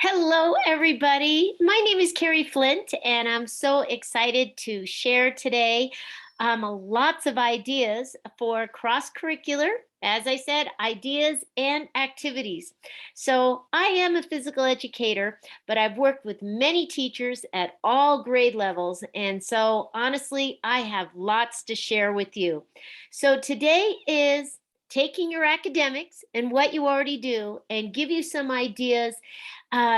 Hello, everybody. My name is Carrie Flint, and I'm so excited to share today lots of ideas for cross curricular. As I said, ideas and activities. So, I am a physical educator, but I've worked with many teachers at all grade levels. And so, honestly, I have lots to share with you. So, today is taking your academics and what you already do and give you some ideas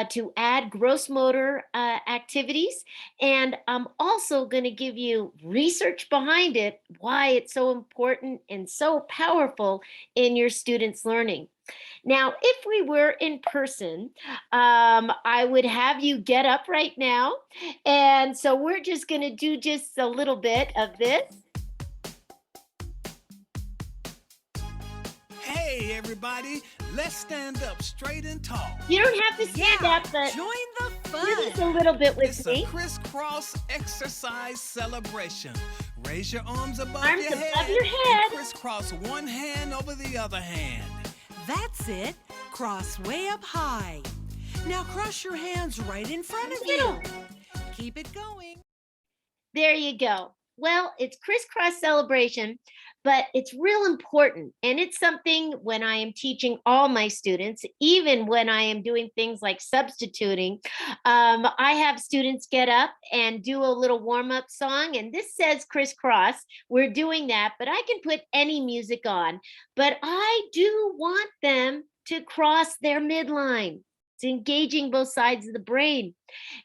to add gross motor activities. And I'm also going to give you research behind it, why it's so important and so powerful in your students' learning. Now, if we were in person, I would have you get up right now. And so we're just going to do just a little bit of this. Hey, everybody, let's stand up straight and tall. You don't have to stand up, but Join the do just a fun. little bit with It's a me. crisscross exercise celebration. Raise your arms above Arms your above head your head. and crisscross one hand over the other hand. That's it. Cross way up high. Now cross your hands right in front of Little. you. Keep it going. There you go. Well, it's crisscross celebration, but it's real important. And it's something when I am teaching all my students, even when I am doing things like substituting, I have students get up and do a little warm up song. And this says crisscross. We're doing that, but I can put any music on. But I do want them to cross their midline. It's engaging both sides of the brain.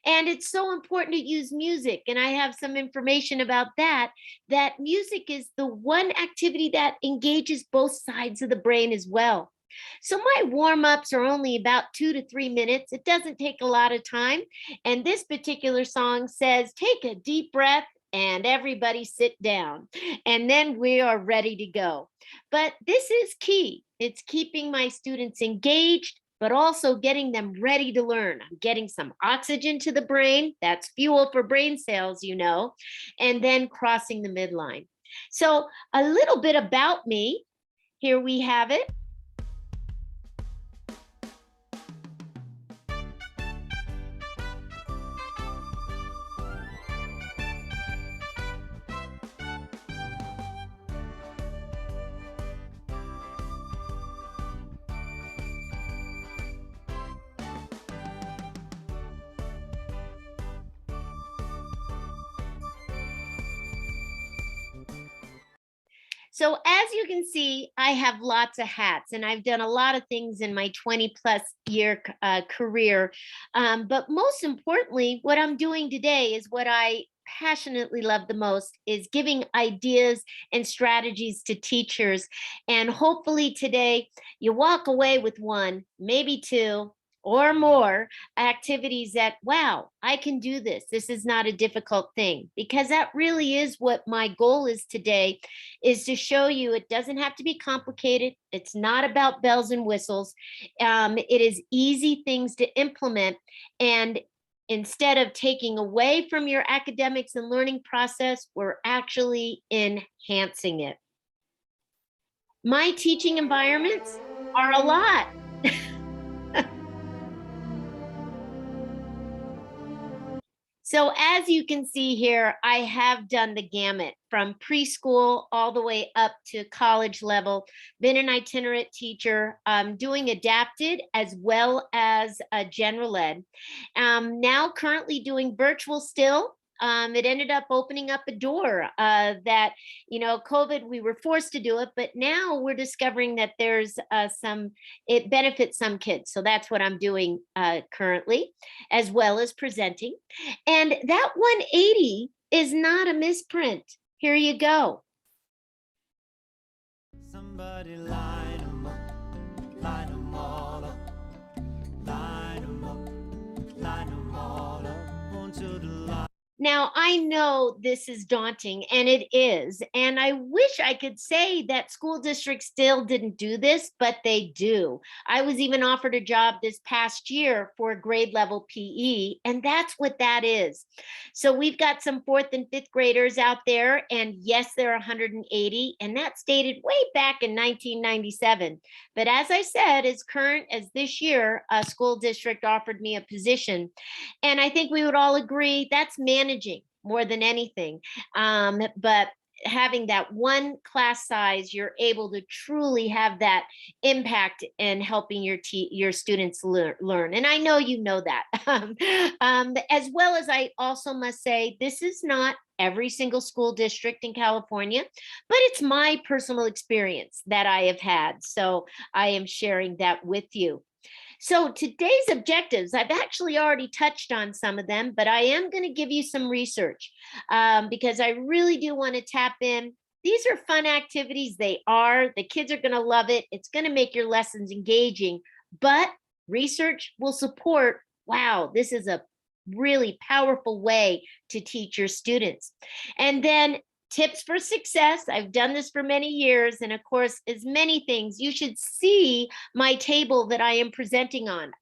And it's so important to use music. And I have some information about that, that music is the one activity that engages both sides of the brain as well. So my warm ups are only about 2 to 3 minutes. It doesn't take a lot of time. And this particular song says, take a deep breath and everybody sit down. And then we are ready to go. But this is key. It's keeping my students engaged, but also getting them ready to learn. I'm getting some oxygen to the brain. That's fuel for brain cells, and then crossing the midline. So, a little bit about me. Here we have it. So, as you can see, I have lots of hats and I've done a lot of things in my 20 plus year career. But most importantly, what I'm doing today is what I passionately love the most is giving ideas and strategies to teachers. And hopefully today you walk away with one, maybe two, or more activities that, wow, I can do this. This is not a difficult thing, because that really is what my goal is today, is to show you it doesn't have to be complicated. It's not about bells and whistles. It is easy things to implement. And instead of taking away from your academics and learning process, we're actually enhancing it. My teaching environments are a lot. So, as you can see here, I have done the gamut from preschool all the way up to college level, been an itinerant teacher, doing adapted as well as general ed. Now, currently doing virtual still. It ended up opening up a door that, COVID, we were forced to do it, but now we're discovering that there's it benefits some kids. So that's what I'm doing currently, as well as presenting. And that 180 is not a misprint. Here you go. Somebody line 'em up, line 'em all up, line 'em up, line 'em all up onto the line. Now, I know this is daunting, and it is. And I wish I could say that school districts still didn't do this, but they do. I was even offered a job this past year for grade level PE, and that's what that is. So we've got some fourth and fifth graders out there, and yes, there are 180, and that's dated way back in 1997. But as I said, as current as this year, a school district offered me a position. And I think we would all agree that's managing more than anything. But having that one class size, you're able to truly have that impact in helping your students learn. And I know you know that. As well as I also must say, this is not every single school district in California, but it's my personal experience that I have had. So I am sharing that with you. So today's objectives, I've actually already touched on some of them, but I am going to give you some research because I really do want to tap in. These are fun activities. They are. The kids are going to love it. It's going to make your lessons engaging, but research will support, wow, this is a really powerful way to teach your students. And then tips for success. I've done this for many years. And of course, as many things, you should see my table that I am presenting on.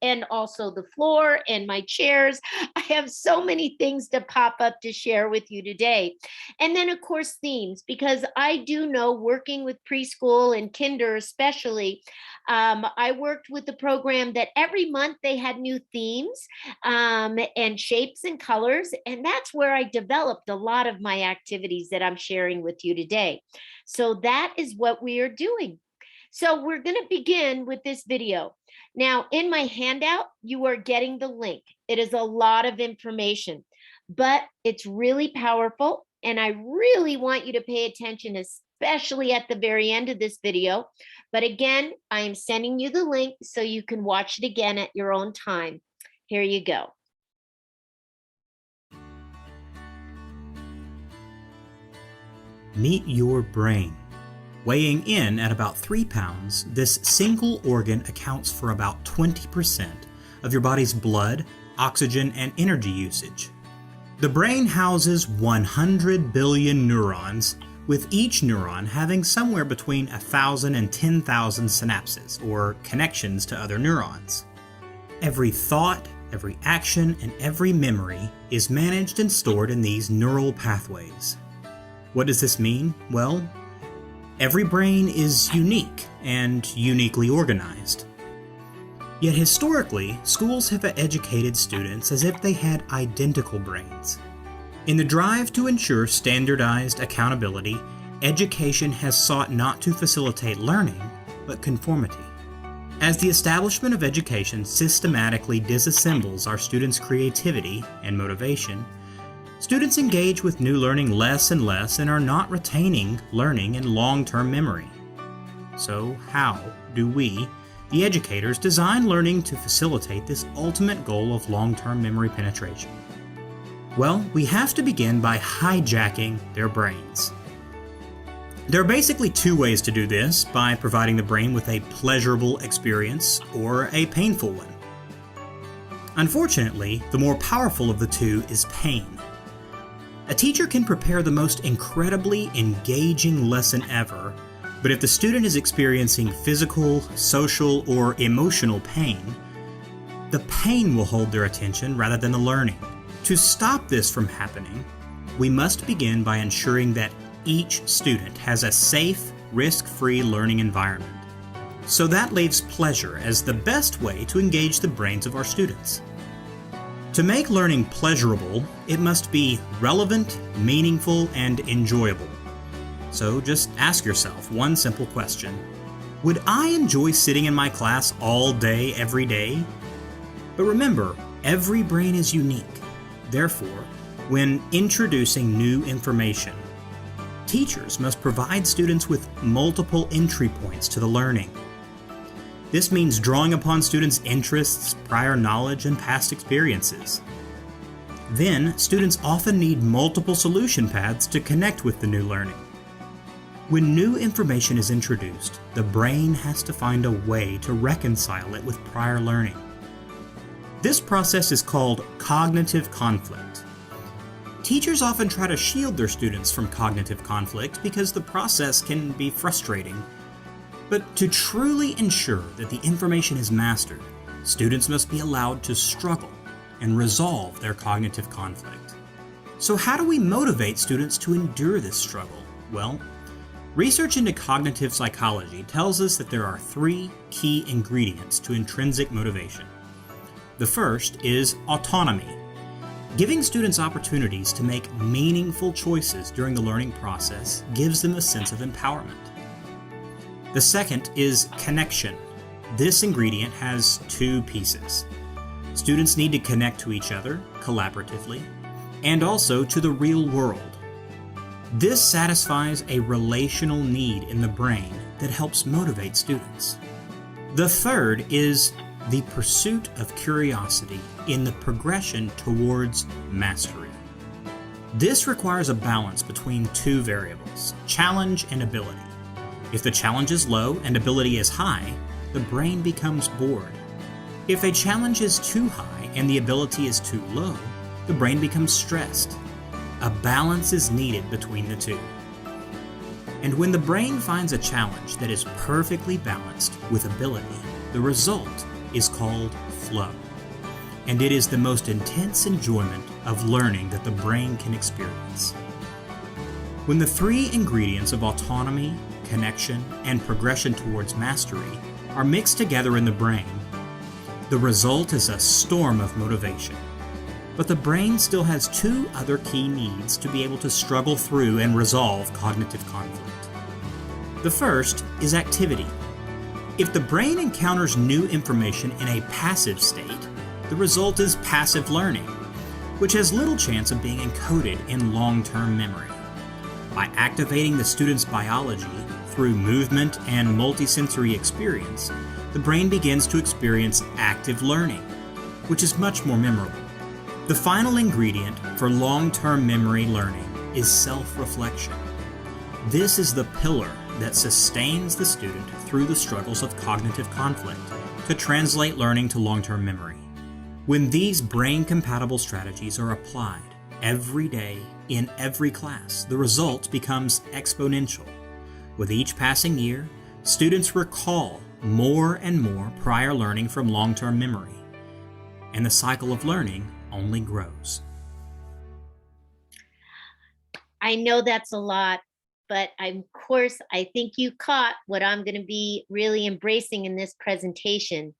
And also the floor and my chairs. I have so many things to pop up to share with you today. And then of course, themes, because I do know working with preschool and kinder especially, I worked with the program that every month they had new themes and shapes and colors. And that's where I developed a lot of my activities that I'm sharing with you today. So that is what we are doing. So we're going to begin with this video. Now, in my handout, you are getting the link. It is a lot of information, but it's really powerful. And I really want you to pay attention, especially at the very end of this video. But again, I am sending you the link so you can watch it again at your own time. Here you go. Meet your brain. Weighing in at about 3 pounds, this single organ accounts for about 20% of your body's blood, oxygen, and energy usage. The brain houses 100 billion neurons, with each neuron having somewhere between 1,000 and 10,000 synapses, or connections to other neurons. Every thought, every action, and every memory is managed and stored in these neural pathways. What does this mean? Well, every brain is unique and uniquely organized. Yet historically, schools have educated students as if they had identical brains. In the drive to ensure standardized accountability, education has sought not to facilitate learning, but conformity. As the establishment of education systematically disassembles our students' creativity and motivation, students engage with new learning less and less and are not retaining learning in long-term memory. So how do we, the educators, design learning to facilitate this ultimate goal of long-term memory penetration? Well, we have to begin by hijacking their brains. There are basically 2 ways to do this, by providing the brain with a pleasurable experience or a painful one. Unfortunately, the more powerful of the 2 is pain. A teacher can prepare the most incredibly engaging lesson ever, but if the student is experiencing physical, social, or emotional pain, the pain will hold their attention rather than the learning. To stop this from happening, we must begin by ensuring that each student has a safe, risk-free learning environment. So that leaves pleasure as the best way to engage the brains of our students. To make learning pleasurable, it must be relevant, meaningful, and enjoyable. So just ask yourself one simple question. Would I enjoy sitting in my class all day, every day? But remember, every brain is unique. Therefore, when introducing new information, teachers must provide students with multiple entry points to the learning. This means drawing upon students' interests, prior knowledge, and past experiences. Then, students often need multiple solution paths to connect with the new learning. When new information is introduced, the brain has to find a way to reconcile it with prior learning. This process is called cognitive conflict. Teachers often try to shield their students from cognitive conflict because the process can be frustrating. But to truly ensure that the information is mastered, students must be allowed to struggle and resolve their cognitive conflict. So how do we motivate students to endure this struggle? Well, research into cognitive psychology tells us that there are 3 key ingredients to intrinsic motivation. The first is autonomy. Giving students opportunities to make meaningful choices during the learning process gives them a sense of empowerment. The second is connection. This ingredient has 2 pieces. Students need to connect to each other collaboratively and also to the real world. This satisfies a relational need in the brain that helps motivate students. The third is the pursuit of curiosity in the progression towards mastery. This requires a balance between 2 variables, challenge and ability. If the challenge is low and ability is high, the brain becomes bored. If a challenge is too high and the ability is too low, the brain becomes stressed. A balance is needed between the 2. And when the brain finds a challenge that is perfectly balanced with ability, the result is called flow. And it is the most intense enjoyment of learning that the brain can experience. When the 3 ingredients of autonomy, connection, and progression towards mastery are mixed together in the brain, the result is a storm of motivation. But the brain still has 2 other key needs to be able to struggle through and resolve cognitive conflict. The first is activity. If the brain encounters new information in a passive state, the result is passive learning, which has little chance of being encoded in long-term memory. By activating the student's biology through movement and multisensory experience, the brain begins to experience active learning, which is much more memorable. The final ingredient for long-term memory learning is self-reflection. This is the pillar that sustains the student through the struggles of cognitive conflict to translate learning to long-term memory. When these brain-compatible strategies are applied every day in every class, the result becomes exponential. With each passing year, students recall more and more prior learning from long-term memory, and the cycle of learning only grows. I know that's a lot, but of course, I think you caught what I'm going to be really embracing in this presentation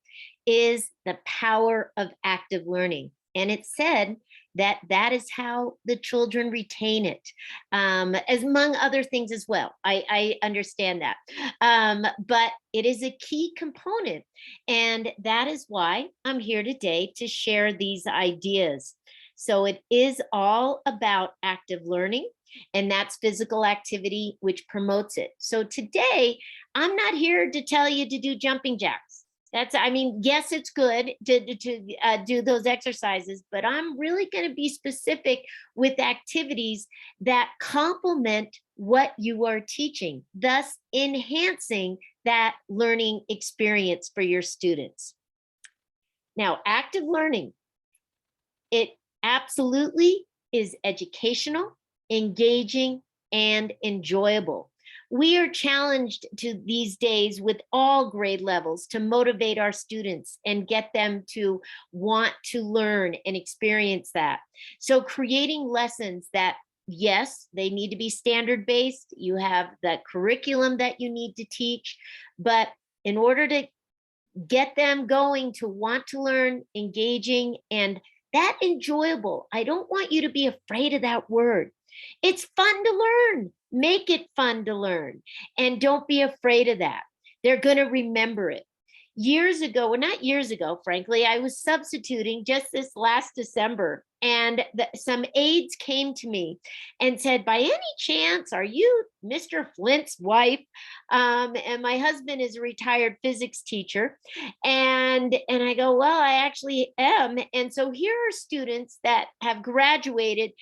is the power of active learning. And it said that that is how the children retain it, as among other things as well. I understand that. But it is a key component. And that is why I'm here today to share these ideas. So it is all about active learning, and that's physical activity which promotes it. So today, I'm not here to tell you to do jumping jacks. I mean, yes, it's good to do those exercises, but I'm really going to be specific with activities that complement what you are teaching, thus enhancing that learning experience for your students. Now, active learning, it absolutely is educational, engaging, and enjoyable. We are challenged to these days with all grade levels to motivate our students and get them to want to learn and experience that. So creating lessons that, yes, they need to be standard-based. You have the curriculum that you need to teach, but in order to get them going to want to learn, engaging, and that enjoyable, I don't want you to be afraid of that word. It's fun to learn. Make it fun to learn. And don't be afraid of that. They're going to remember it. Years ago, well, not years ago, frankly, I was substituting just this last December, and some aides came to me and said, by any chance, are you Mr. Flint's wife? And my husband is a retired physics teacher. And I go, well, I actually am. And so here are students that have graduated.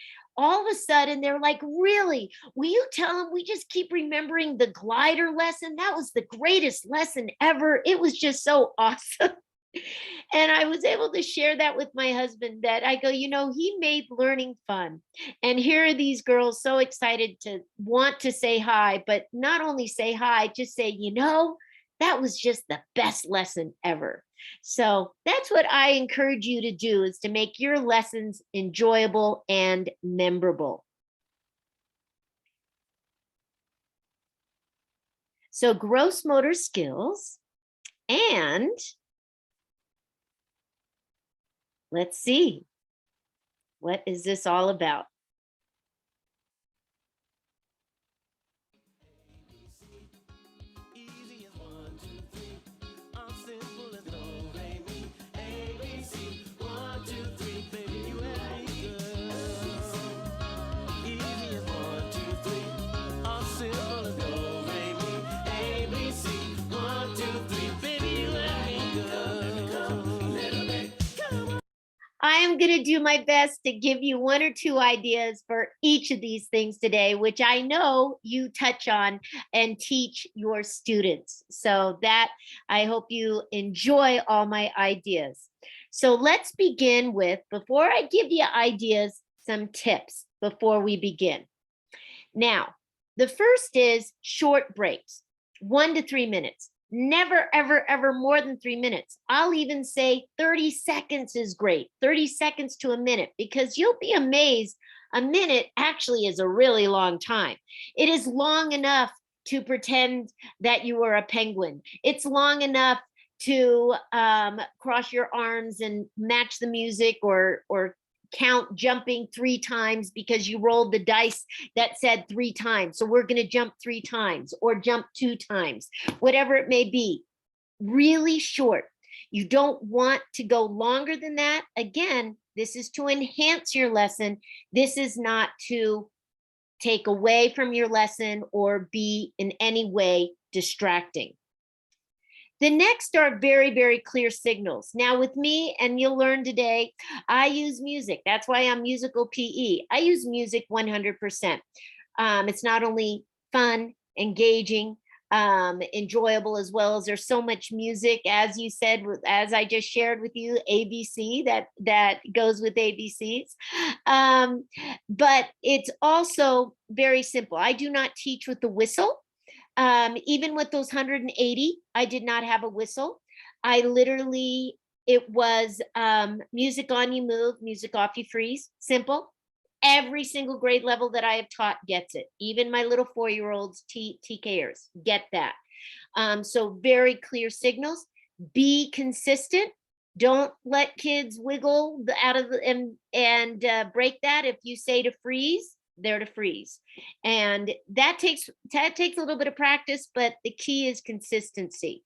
All of a sudden, they're like, really? Will you tell them we just keep remembering the glider lesson? That was the greatest lesson ever. It was just so awesome. And I was able to share that with my husband, that I go, he made learning fun. And here are these girls so excited to want to say hi, but not only say hi, just say, that was just the best lesson ever. So that's what I encourage you to do, is to make your lessons enjoyable and memorable. So gross motor skills, and let's see, what is this all about? Easy as 1, 2, 3. I'm simple as do, re, mi, A, B, C. 1, 2, 3, baby, you and me, girl. Easy as 1, 2, 3. I'm simple as do, re, mi, A, B, C. 1, 2, 3, baby, you and me, girl. Little bit, come on. I am going to do my best to give you one or two ideas for each of these things today, which I know you touch on and teach your students. So that I hope you enjoy all my ideas. So let's begin with, before I give you ideas, some tips before we begin. Now, the first is short breaks, 1 to 3 minutes. Never, ever, ever more than 3 minutes. I'll even say 30 seconds is great, 30 seconds to a minute, because you'll be amazed. A minute actually is a really long time. It is long enough to pretend that you are a penguin. It's long enough to cross your arms and match the music, or count jumping 3 times because you rolled the dice that said 3 times. So we're going to jump 3 times or jump 2 times, whatever it may be. Really short. You don't want to go longer than that. Again, this is to enhance your lesson. This is not to take away from your lesson or be in any way distracting. The next are very, very clear signals. Now with me, and you'll learn today, I use music. That's why I'm musical PE. I use music 100%. It's not only fun, engaging, enjoyable, as well as there's so much music, as you said, as I just shared with you, ABC, that goes with ABCs. But it's also very simple. I do not teach with the whistle. Even with those 180, I did not have a whistle. I literally, it was music on, you move, music off, you freeze. Simple. Every single grade level that I have taught gets it. Even my little 4-year-olds, TKers, get that. So very clear signals. Be consistent. Don't let kids wiggle out of the, and break that. If you say to freeze, they're to freeze. And that takes a little bit of practice, but the key is consistency.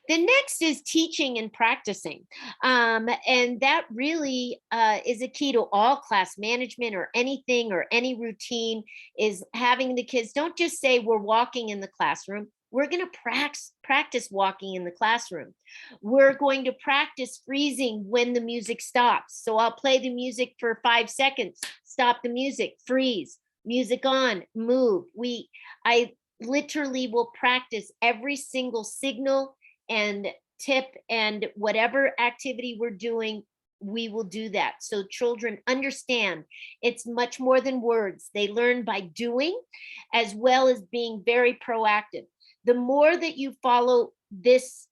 The next is teaching and practicing. And that really is a key to all class management or anything or any routine, is having the kids, don't just say we're walking in the classroom. We're going to practice walking in the classroom. We're going to practice freezing when the music stops. So I'll play the music for 5 seconds, stop the music, freeze, music on, move. I literally will practice every single signal and tip, and whatever activity we're doing, we will do that. So children understand it's much more than words. They learn by doing, as well as being very proactive. The more that you follow these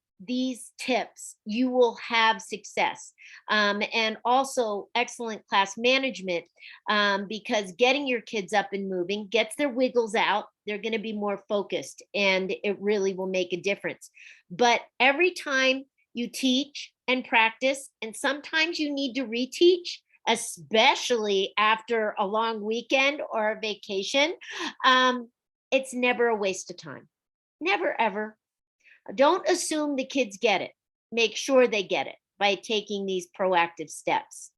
tips, you will have success. And also excellent class management, because getting your kids up and moving gets their wiggles out. They're going to be more focused, and it really will make a difference. But every time you teach and practice, and sometimes you need to reteach, especially after a long weekend or a vacation, it's never a waste of time. Never, ever. Don't assume the kids get it. Make sure they get it by taking these proactive steps.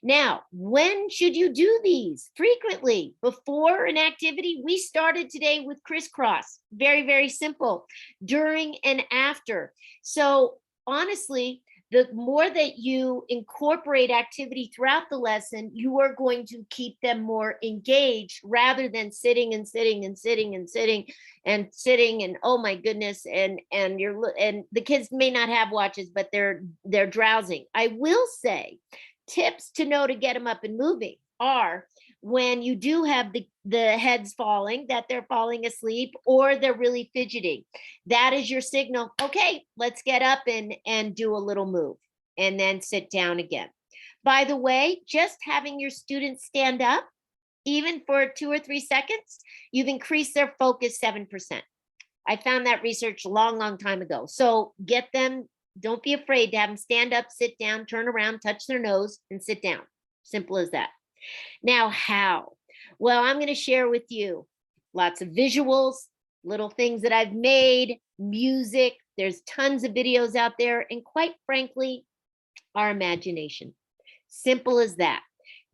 Now, when should you do these? Frequently. Before an activity, we started today with crisscross. Very, very simple. During and after. So honestly, the more that you incorporate activity throughout the lesson, you are going to keep them more engaged rather than sitting and sitting and sitting and sitting and sitting and oh my goodness, and the kids may not have watches, but they're drowsing. I will say tips to know to get them up and moving are when you do have the heads falling, that they're falling asleep or they're really fidgeting. That is your signal. Okay, let's get up and do a little move and then sit down again. By the way, just having your students stand up, even for 2 or 3 seconds, you've increased their focus 7%. I found that research a long, long time ago. So get them, don't be afraid to have them stand up, sit down, turn around, touch their nose, and sit down. Simple as that. Now, how? Well, I'm going to share with you lots of visuals, little things that I've made, music. There's tons of videos out there, and quite frankly, our imagination. Simple as that,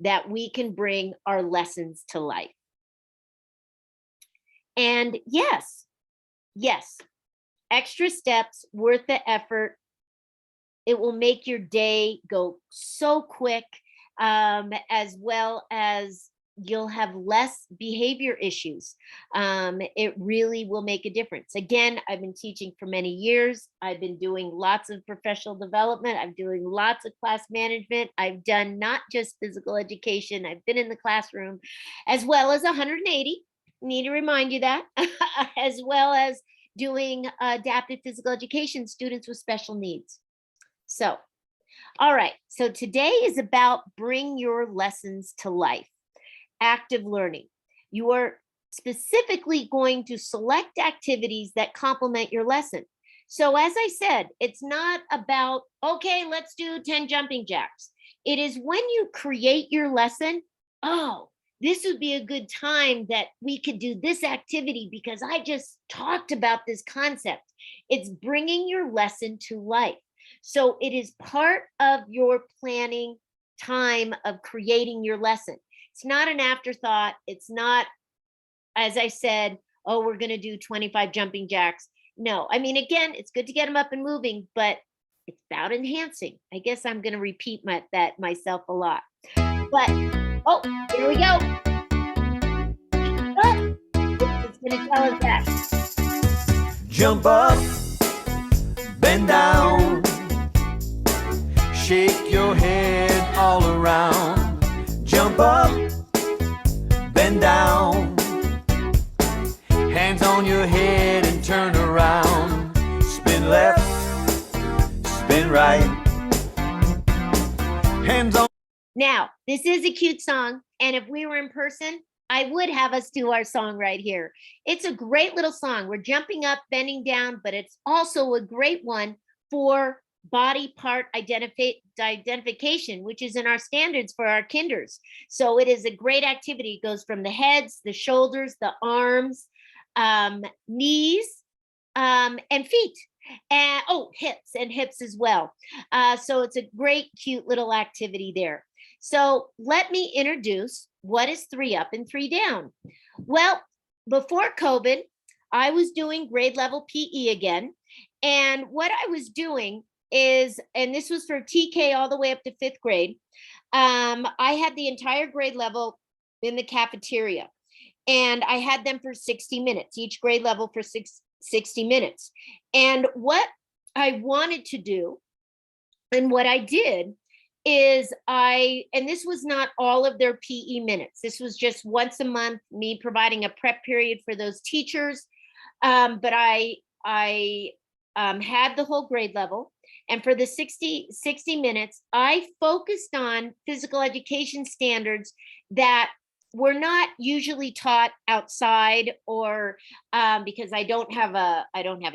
that we can bring our lessons to life. And yes, extra steps worth the effort. It will make your day go so quick, as well as you'll have less behavior issues. It really will make a difference. Again, I've been teaching for many years. I've been doing lots of professional development. I'm doing lots of class management. I've done not just physical education. I've been in the classroom as well as 180. Need to remind you that, as well as doing adaptive physical education, students with special needs. So, all right. So today is about bring your lessons to life. Active learning. You are specifically going to select activities that complement your lesson. So as I said, it's not about, okay, let's do 10 jumping jacks. It is when you create your lesson, oh, this would be a good time that we could do this activity because I just talked about this concept. It's bringing your lesson to life. So it is part of your planning time of creating your lesson. It's not an afterthought. It's not, as I said, oh, we're going to do 25 jumping jacks. No, I mean, again, it's good to get them up and moving, but it's about enhancing. I guess I'm going to repeat that myself a lot. But, oh, here we go. Oh, it's going to tell us that. Jump up, bend down, shake your head all around. Jump up, bend down, hands on your head and turn around. Spin left, spin right, hands on. Now, this is a cute song, and if we were in person, I would have us do our song right here. It's a great little song. We're jumping up, bending down, but it's also a great one for body part identification, which is in our standards for our kinders. So it is a great activity. It goes from the heads, the shoulders, the arms, knees, and feet. And hips as well. So it's a great, cute little activity there. So let me introduce what is 3 up and 3 down. Well, before COVID, I was doing grade level PE again. And what I was doing is, and this was for TK all the way up to 5th grade, I had the entire grade level in the cafeteria. And I had them for 60 minutes, each grade level for 60 minutes. And what I wanted to do, and what I did, is and this was not all of their PE minutes. This was just once a month, me providing a prep period for those teachers. But I had the whole grade level. And for the 60 minutes, I focused on physical education standards that were not usually taught outside, or because I don't have a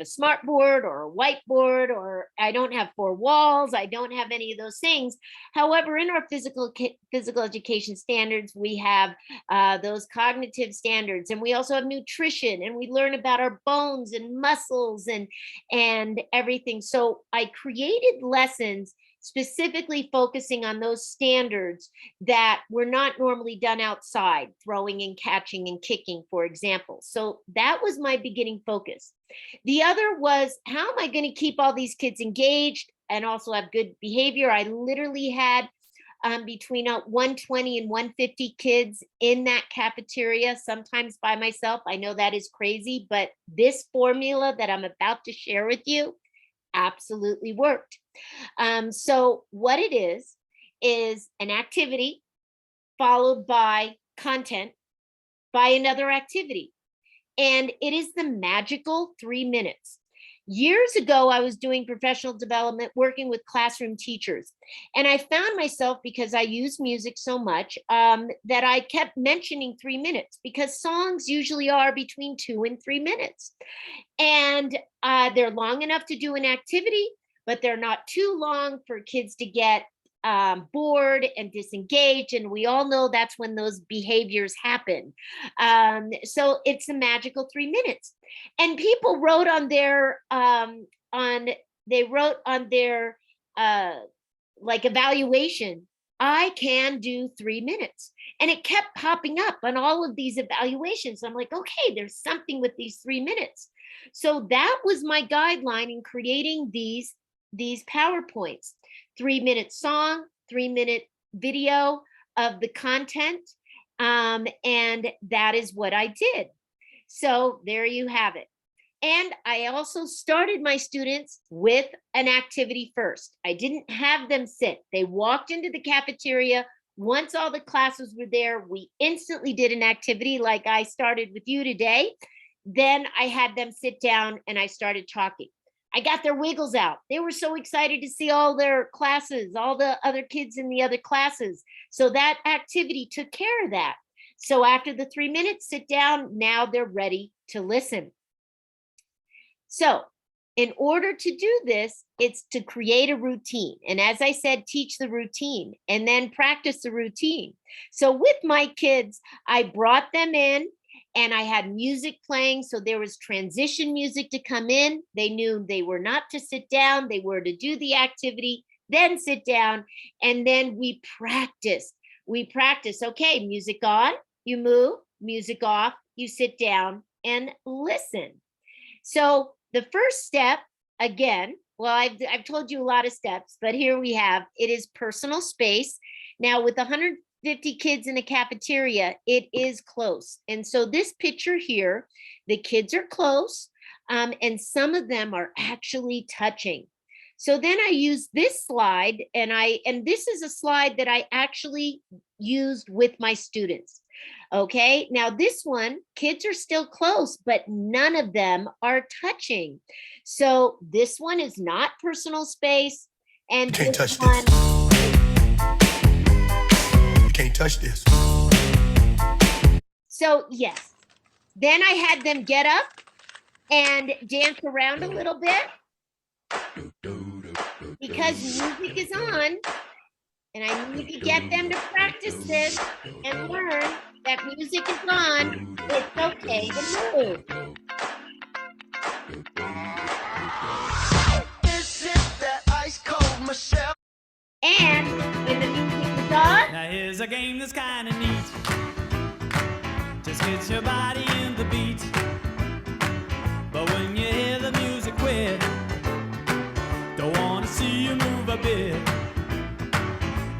smart board or a whiteboard, or I don't have 4 walls. I don't have any of those things. However, in our physical education standards, we have those cognitive standards, and we also have nutrition, and we learn about our bones and muscles and everything. So I created lessons specifically focusing on those standards that were not normally done outside, throwing and catching and kicking, for example. So that was my beginning focus. The other was, how am I going to keep all these kids engaged and also have good behavior. I literally had between 120 and 150 kids in that cafeteria, sometimes by myself. I know that is crazy, but this formula that I'm about to share with you absolutely worked. So what it is an activity followed by content by another activity. And it is the magical 3 minutes. Years ago, I was doing professional development, working with classroom teachers. And I found myself, because I use music so much, that I kept mentioning 3 minutes, because songs usually are between 2 and 3 minutes. And they're long enough to do an activity, but they're not too long for kids to get bored and disengaged. And we all know that's when those behaviors happen. So it's a magical 3 minutes. And people wrote on their like evaluation, I can do 3 minutes. And it kept popping up on all of these evaluations. I'm like, okay, there's something with these 3 minutes. So that was my guideline in creating these PowerPoints. 3 minute song, 3 minute video of the content. And that is what I did. So there you have it. And I also started my students with an activity first. I didn't have them sit. They walked into the cafeteria. Once all the classes were there, we instantly did an activity like I started with you today. Then I had them sit down and I started talking. I got their wiggles out. They were so excited to see all their classes, all the other kids in the other classes. So that activity took care of that. So after the 3 minutes, sit down, now they're ready to listen. So in order to do this, it's to create a routine. And as I said, teach the routine and then practice the routine. So with my kids, I brought them in and I had music playing. So there was transition music to come in. They knew they were not to sit down. They were to do the activity, then sit down. And then we practiced. Okay, music on, you move, music off, you sit down and listen. So the first step, again, well, I've told you a lot of steps, but here we have, it is personal space. Now with 150 kids in a cafeteria, it is close. And so this picture here, the kids are close, and some of them are actually touching. So then I use this slide, and this is a slide that I actually used with my students. Okay, now this one, kids are still close, but none of them are touching. So this one is not personal space. And Can't this touch one, You can't touch this. so yes, then I had them get up and dance around a little bit because music is on. And I need to get them to practice this and learn that music is on. It's okay to move. This is that ice cold Michelle. And when the music is on, Now here's a game that's kinda neat. Just gets your body in the beat. But when you hear the music quit, don't wanna see you move a bit.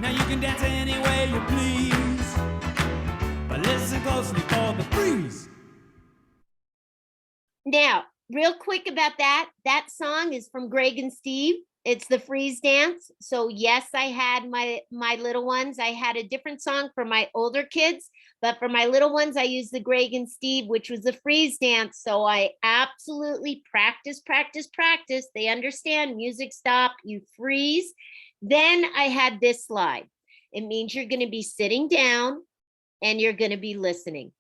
Now you can dance any way you please, but listen closely for the freeze. now, real quick about that song is from Greg and Steve. It's the freeze dance. So yes, I had my little ones. I had a different song for my older kids, but for my little ones, I used the Greg and Steve, which was the freeze dance. So I absolutely practice. They understand music stop, you freeze. Then I had this slide. It means you're going to be sitting down and you're going to be listening.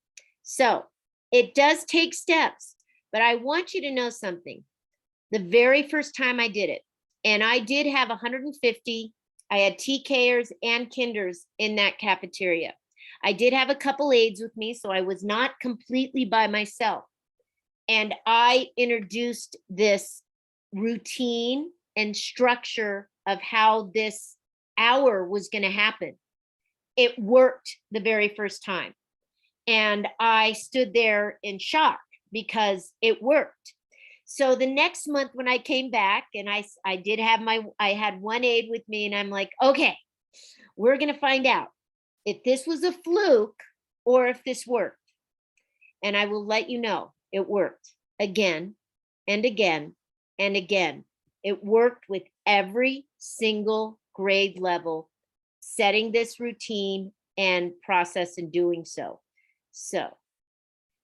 So it does take steps, but I want you to know something. The very first time I did it, and I did have 150, I had TKers and kinders in that cafeteria. I did have a couple aides with me, so I was not completely by myself. And I introduced this routine and structure of how this hour was going to happen. It worked the very first time. And I stood there in shock because it worked. So the next month when I came back and I did have I had one aide with me and I'm like, okay, we're going to find out if this was a fluke or if this worked. And I will let you know it worked again and again and again. It worked with every single grade level, setting this routine and process in doing so. So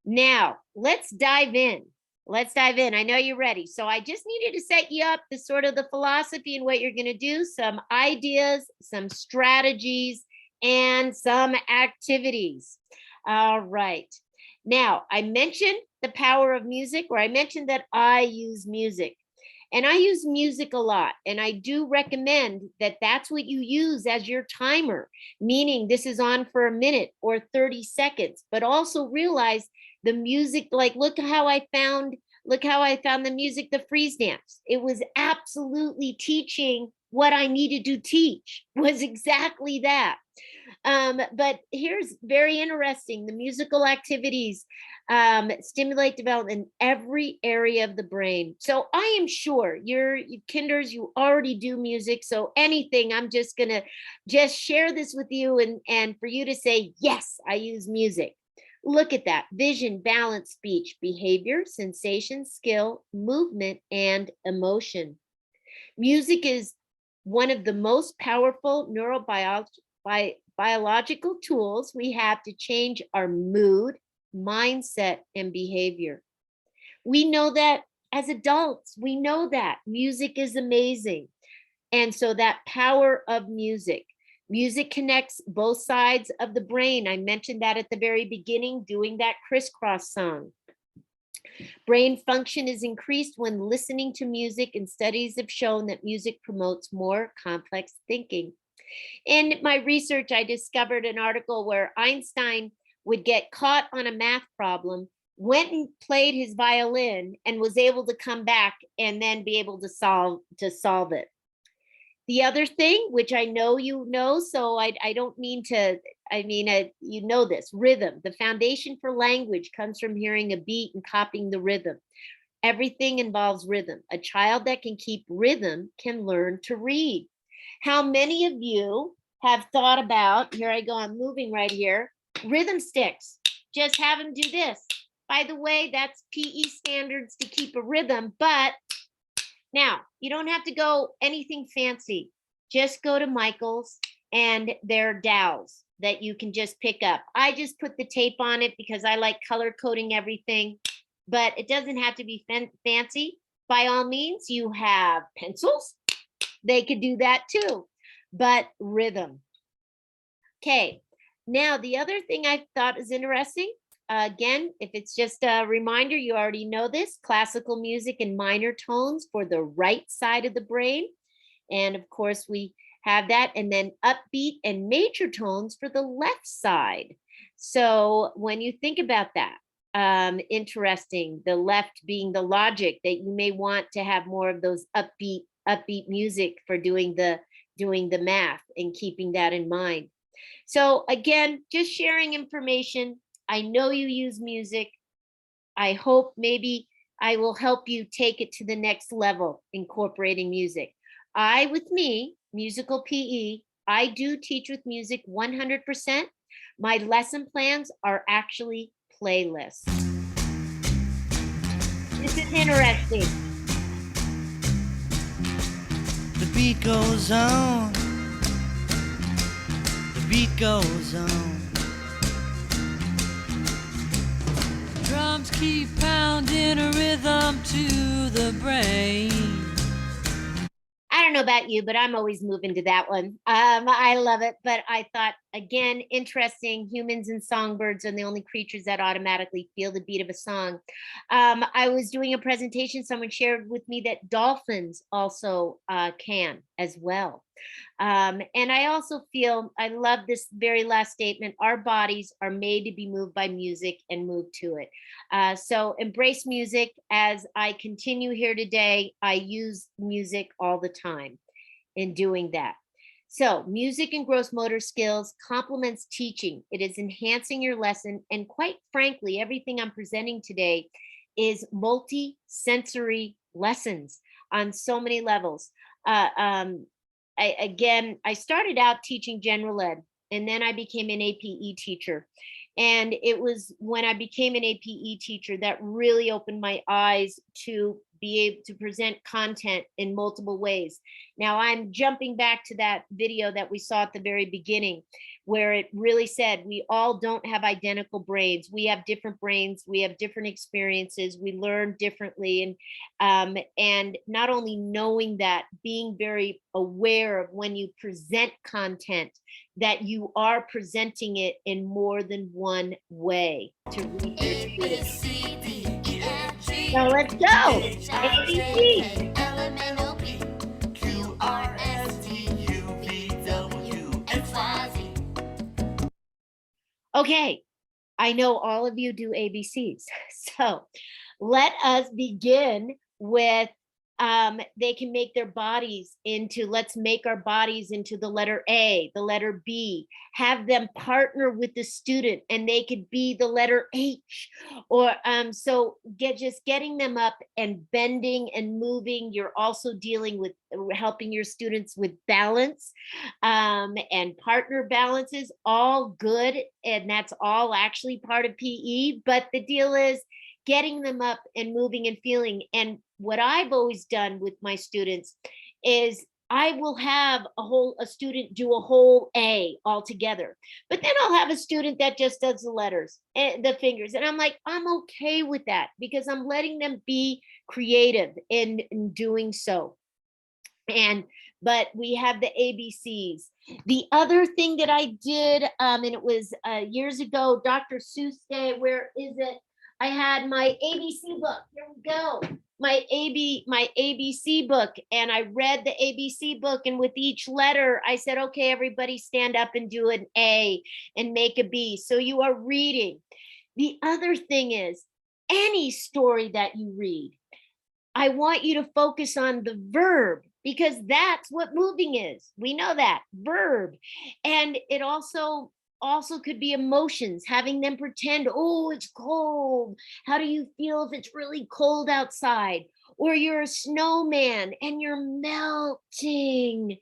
now let's dive in. Let's dive in. I know you're ready. So I just needed to set you up the sort of the philosophy and what you're going to do, some ideas, some strategies, and some activities. All right. Now, I mentioned the power of music, or I mentioned that I use music. And I use music a lot. And I do recommend that that's what you use as your timer, meaning this is on for a minute or 30 seconds, but also realize the music, like look how I found the music, the freeze dance. It was absolutely teaching what I needed to teach, was exactly that. But here's very interesting. The musical activities stimulate development in every area of the brain. So I am sure you kinders, you already do music. So anything, I'm just gonna just share this with you and for you to say, yes, I use music. Look at that: vision, balance, speech, behavior, sensation, skill, movement, and emotion. Music is one of the most powerful biological tools we have to change our mood, mindset, and behavior. We know that as adults, we know that music is amazing. And so that power of music. Music connects both sides of the brain. I mentioned that at the very beginning, doing that crisscross song. Brain function is increased when listening to music, and studies have shown that music promotes more complex thinking. In my research, I discovered an article where Einstein would get caught on a math problem, went and played his violin, and was able to come back and then be able to solve it. The other thing, which I know you know, so I don't mean to, you know this, rhythm. The foundation for language comes from hearing a beat and copying the rhythm. Everything involves rhythm. A child that can keep rhythm can learn to read. How many of you have thought about, here I go, I'm moving right here, rhythm sticks? Just have them do this. By the way, that's PE standards to keep a rhythm, but now, you don't have to go anything fancy. Just go to Michael's and there are dowels that you can just pick up. I just put the tape on it because I like color coding everything, but it doesn't have to be fancy. By all means, you have pencils. They could do that too, but rhythm. Okay, now the other thing I thought is interesting, again, if it's just a reminder, you already know this: classical music in minor tones for the right side of the brain. And of course, we have that. And then upbeat and major tones for the left side. So when you think about that, interesting, the left being the logic, that you may want to have more of those upbeat music for doing the math and keeping that in mind. So again, just sharing information. I know you use music. I hope maybe I will help you take it to the next level, incorporating music. With me, musical PE, I do teach with music 100%. My lesson plans are actually playlists. This is interesting. The beat goes on. The beat goes on. Drums keep pounding a rhythm to the brain. I don't know about you, but I'm always moving to that one. I love it. But I thought, again, interesting. Humans and songbirds are the only creatures that automatically feel the beat of a song. I was doing a presentation. Someone shared with me that dolphins also can as well. And I also feel, I love this very last statement: our bodies are made to be moved by music and move to it. So embrace music. As I continue here today, I use music all the time in doing that. So music and gross motor skills complements teaching. It is enhancing your lesson. And quite frankly, everything I'm presenting today is multi-sensory lessons on so many levels. Uh, um, I started out teaching general ed, and then I became an APE teacher. And it was when I became an APE teacher that really opened my eyes to be able to present content in multiple ways. Now I'm jumping back to that video that we saw at the very beginning, where it really said we all don't have identical brains. We have different brains. We have different experiences. We learn differently, and not only knowing that, being very aware of when you present content that you are presenting it in more than one way to reach your students. So let's go. ABC. Okay, I know all of you do ABCs. So let us begin with they can make their bodies into, let's make our bodies into the letter A, the letter B, have them partner with the student and they could be the letter H, or so just getting them up and bending and moving. You're also dealing with helping your students with balance and partner balances, all good. And that's all actually part of PE, but the deal is getting them up and moving and feeling. And what I've always done with my students is I will have a student do a whole A altogether, but then I'll have a student that just does the letters and the fingers. And I'm like, I'm okay with that because I'm letting them be creative in doing so. But we have the ABCs. The other thing that I did, and it was years ago, Dr. Seuss Day, where is it? I had my ABC book. Here we go. My ABC book, and I read the ABC book, and with each letter, I said, okay, everybody stand up and do an A and make a B. So you are reading. The other thing is, any story that you read, I want you to focus on the verb, because that's what moving is. We know that, verb. And it also could be emotions, having them pretend, oh, it's cold. How do you feel if it's really cold outside? Or you're a snowman and you're melting.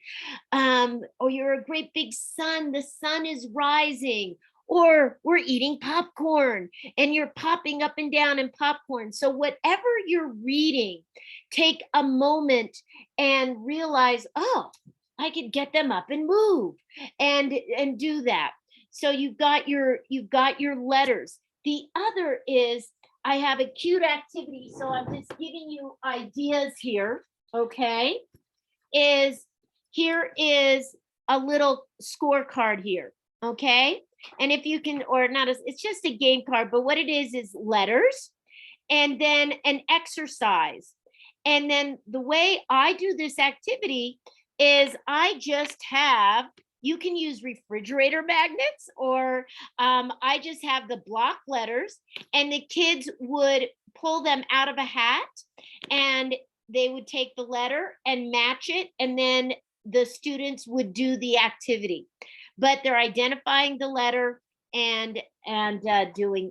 Or you're a great big sun, the sun is rising. Or we're eating popcorn and you're popping up and down in popcorn. So whatever you're reading, take a moment and realize, oh, I could get them up and move and do that. So you've got your letters. The other is, I have a cute activity. So I'm just giving you ideas here. Okay. Here is a little scorecard here. Okay. And if you can, or not, it's just a game card, but what it is letters and then an exercise. And then the way I do this activity is I just have, you can use refrigerator magnets, or I just have the block letters, and the kids would pull them out of a hat and they would take the letter and match it, and then the students would do the activity. But they're identifying the letter and doing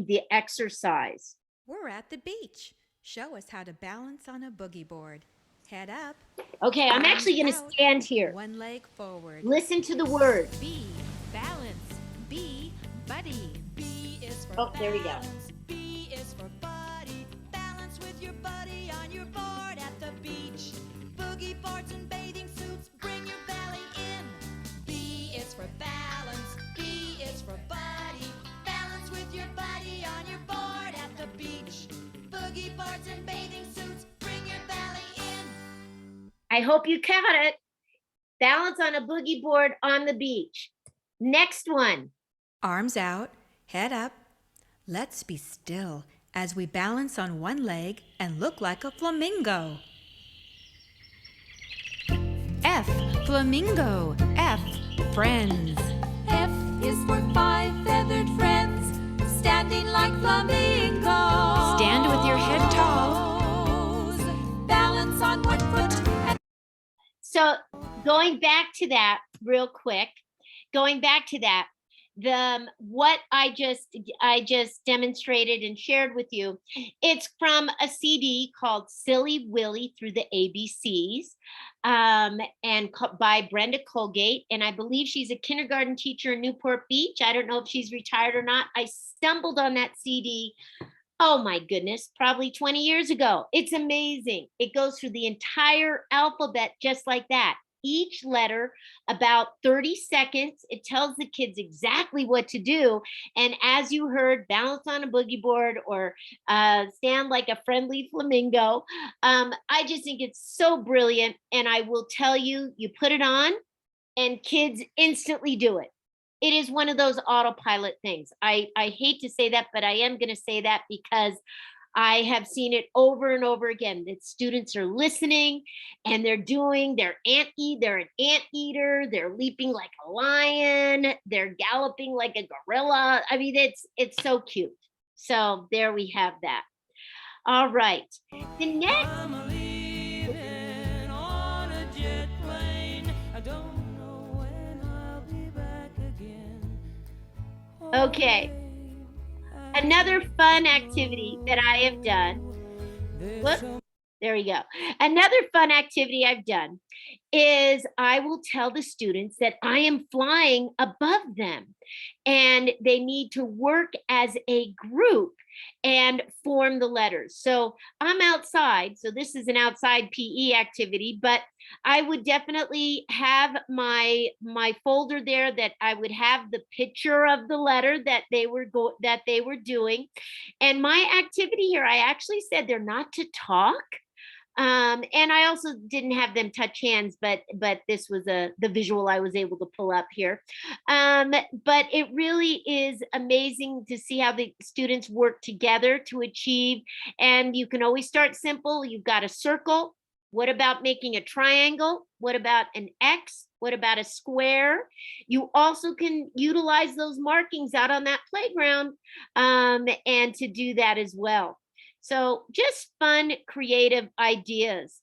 the exercise. We're at the beach. Show us how to balance on a boogie board. Head up. Okay, I'm actually going to stand here. One leg forward. Listen to the word. B, balance. B, buddy. B is for Oh, there we go. balance. B is for buddy. Balance with your buddy on your board at the beach. Boogie boards and bathing suits, bring your belly in. B is for balance. B is for buddy. Balance with your buddy on your board at the beach. Boogie boards and bathing suits, bring your belly in. I hope you caught it. Balance on a boogie board on the beach. Next one. Arms out, head up. Let's be still as we balance on one leg and look like a flamingo. F, flamingo. F, friends. F is for five feathered friends, standing like flamingos. Stand with your head tall. Balance on one foot. So going back to that real quick, what I just demonstrated and shared with you. It's from a CD called Silly Willy Through the ABCs, by Brenda Colgate, and I believe she's a kindergarten teacher in Newport Beach. I don't know if she's retired or not. I stumbled on that CD. Oh my goodness, probably 20 years ago. It's amazing. It goes through the entire alphabet just like that. Each letter, about 30 seconds. It tells the kids exactly what to do. And as you heard, balance on a boogie board or stand like a friendly flamingo. I just think it's so brilliant. And I will tell you, you put it on and kids instantly do it. It is one of those autopilot things. I hate to say that, but I am going to say that because I have seen it over and over again that students are listening and they're an anteater, they're leaping like a lion, they're galloping like a gorilla. I mean, it's so cute. So there we have that. All right. The next I'm leaving on a jet plane. I don't know when I'll be back again. Okay. Another fun activity that I have done. Whoop, there we go. Another fun activity I've done is I will tell the students that I am flying above them and they need to work as a group and form the letters. So I'm outside. So this is an outside PE activity, but I would definitely have my folder there that I would have the picture of the letter that they were doing. And my activity here, I actually said they're not to talk. And I also didn't have them touch hands, but this was the visual I was able to pull up here. But it really is amazing to see how the students work together to achieve. And you can always start simple. You've got a circle. What about making a triangle? What about an X? What about a square? You also can utilize those markings out on that playground and to do that as well. So just fun, creative ideas.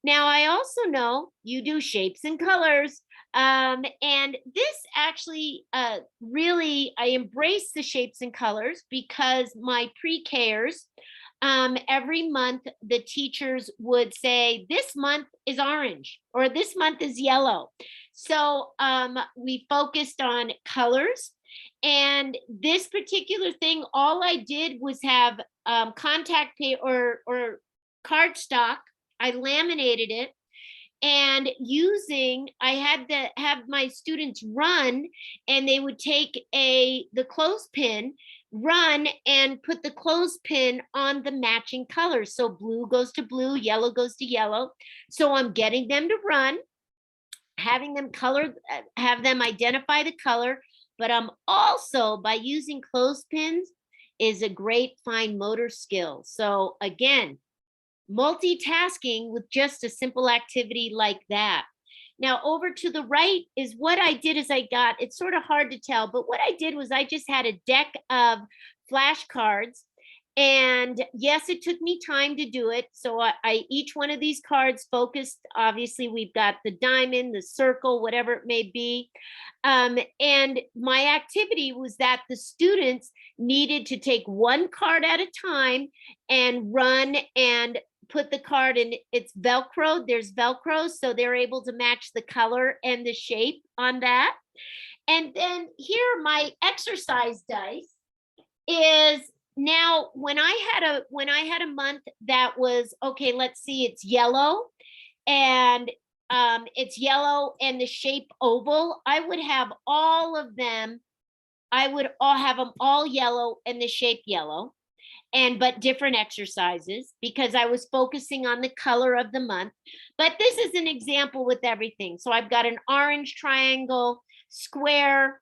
Now, I also know you do shapes and colors. And this actually really, I embrace the shapes and colors because my pre-Kers, every month the teachers would say, this month is orange or this month is yellow. So we focused on colors. And this particular thing, all I did was have contact paper or cardstock. I laminated it and I had to have my students run and they would take the clothespin, run and put the clothespin on the matching colors. So blue goes to blue, yellow goes to yellow. So I'm getting them to run, having them have them identify the color. But I'm also, by using clothespins, is a great fine motor skill. So again, multitasking with just a simple activity like that. Now over to the right is what I did is it's sort of hard to tell, but what I did was I just had a deck of flashcards. And yes, it took me time to do it. So each one of these cards focused, obviously we've got the diamond, the circle, whatever it may be. And my activity was that the students needed to take one card at a time and run and put the card in. It's Velcro, there's Velcro, so they're able to match the color and the shape on that. And then here my exercise dice is, now when I had a month that was, okay, let's see, it's yellow and it's yellow and the shape oval, I would have all of them, I would all have them all yellow and the shape yellow, but different exercises because I was focusing on the color of the month. But this is an example with everything. So I've got an orange triangle, square,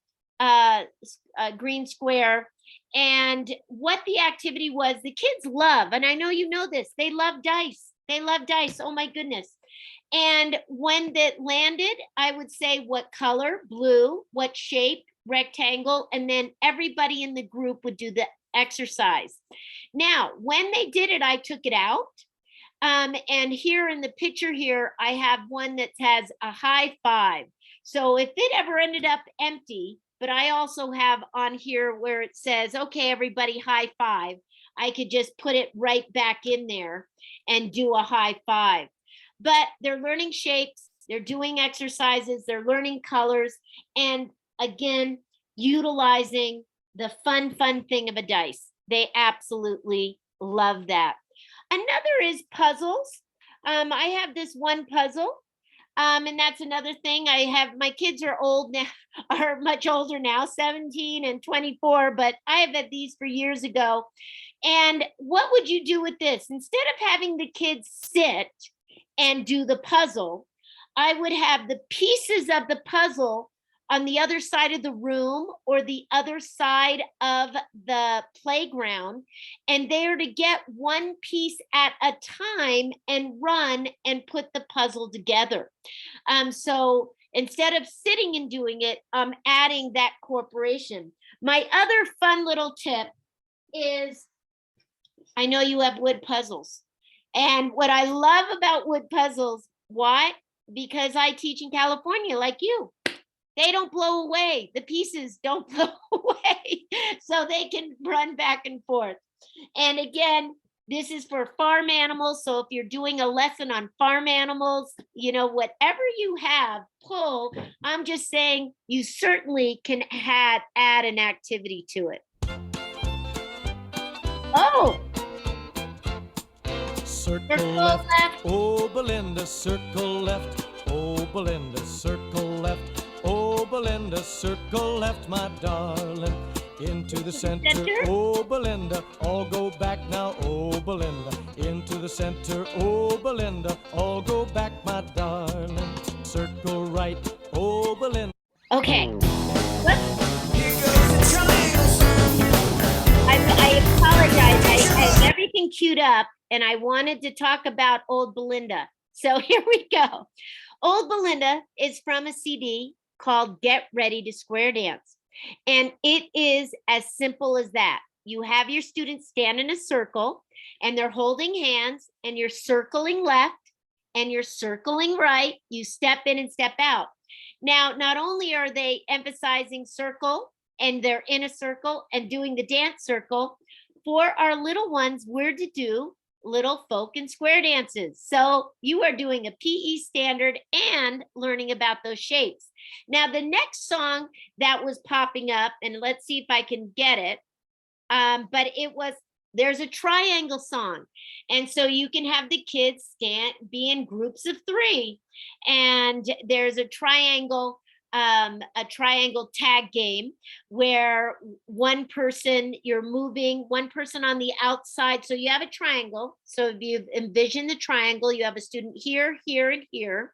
green square. And what the activity was, the kids love, and I know you know this, they love dice. They love dice. Oh my goodness. And when that landed, I would say what color, blue, what shape, rectangle, and then everybody in the group would do the exercise. Now, when they did it, I took it out. And here in the picture here, I have one that has a high five. So if it ever ended up empty, but I also have on here where it says, okay, everybody, high five. I could just put it right back in there and do a high five. But they're learning shapes, they're doing exercises, they're learning colors, and again, utilizing the fun thing of a dice. They absolutely love that. Another is puzzles. I have this one puzzle. And that's another thing. I have, my kids are old now, are much older now, 17 and 24, but I have had these for years ago. And what would you do with this? Instead of having the kids sit and do the puzzle, I would have the pieces of the puzzle on the other side of the room or the other side of the playground, and they're to get one piece at a time and run and put the puzzle together. So instead of sitting and doing it, I'm adding that corporation. My other fun little tip is, I know you have wood puzzles. And what I love about wood puzzles, why? Because I teach in California like you. They don't blow away. The pieces don't blow away. So they can run back and forth. And again, this is for farm animals. So if you're doing a lesson on farm animals, you know, whatever you have, pull. I'm just saying you certainly can add an activity to it. Oh, Circle left, oh Belinda, circle left, oh Belinda, circle left, oh Belinda, circle left, my darling, into the center, oh Belinda, all go back now, oh Belinda, into the center, oh Belinda, all go back, my darling, circle right, oh Belinda. okay. I apologize. I have everything queued up and I wanted to talk about Old Belinda. So here we go. Old Belinda is from a CD called Get Ready to Square Dance. And it is as simple as that. You have your students stand in a circle and they're holding hands and you're circling left and you're circling right. You step in and step out. Now, not only are they emphasizing circle and they're in a circle and doing the dance circle, for our little ones, we're to do little folk and square dances. So you are doing a PE standard and learning about those shapes. Now, the next song that was popping up, and let's see if I can get it, but it was, there's a triangle song. And so you can have the kids be in groups of 3. And there's a triangle tag game where one person, you're moving one person on the outside. So you have a triangle. So if you envision the triangle, you have a student here, here, and here.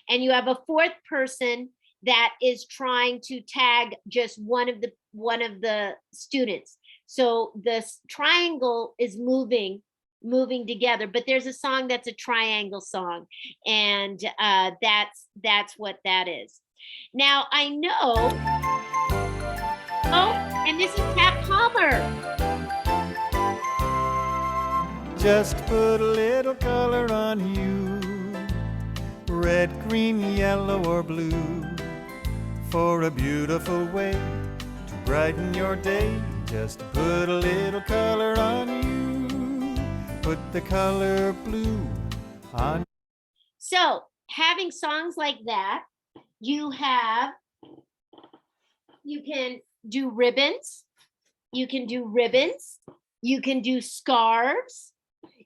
And you have a 4th person that is trying to tag just one of the students. So this triangle is moving together, but there's a song that's a triangle song, and that's what that is. Now I know. Oh, and this is Pat Palmer. Just put a little color on you, red, green, yellow, or blue, for a beautiful way to brighten your day. Just put a little color on you, put the color blue on. So having songs like that, you can do ribbons, you can do scarves,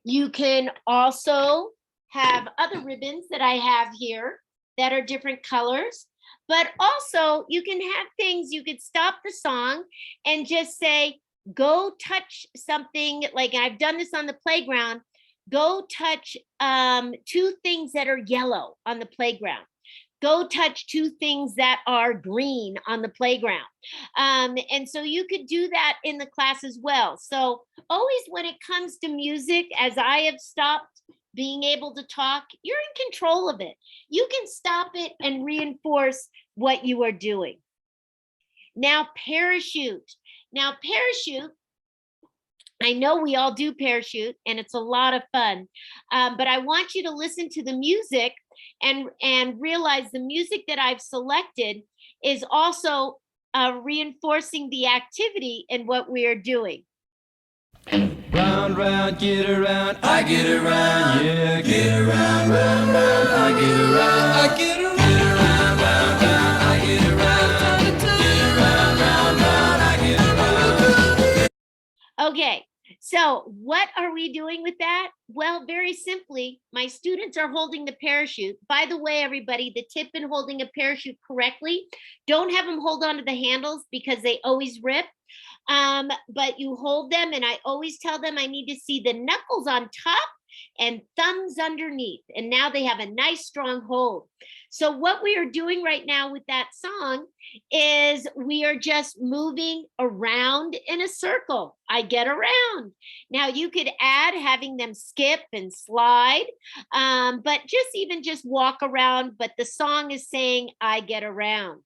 you can also have other ribbons that I have here that are different colors. But also you can have things, you could stop the song and just say, go touch something, like I've done this on the playground, go touch 2 things that are yellow on the playground. Go touch 2 things that are green on the playground. And so you could do that in the class as well. So always when it comes to music, as I have stopped being able to talk, you're in control of it. You can stop it and reinforce what you are doing. Now, parachute. Now, parachute, I know we all do parachute and it's a lot of fun, but I want you to listen to the music and realize the music that I've selected is also reinforcing the activity and what we are doing. Round, round, get around, I get around, yeah, get around, round, round, I get around, I get around, round, round, I get around, get around, round, round, I get around. Okay, so what are we doing with that? Well, very simply, my students are holding the parachute. By the way, everybody, the tip in holding a parachute correctly, don't have them hold on to the handles because they always rip. But you hold them, and I always tell them I need to see the knuckles on top and thumbs underneath. And now they have a nice strong hold. So what we are doing right now with that song is we are just moving around in a circle. I get around. Now you could add having them skip and slide, but just walk around. But the song is saying I get around.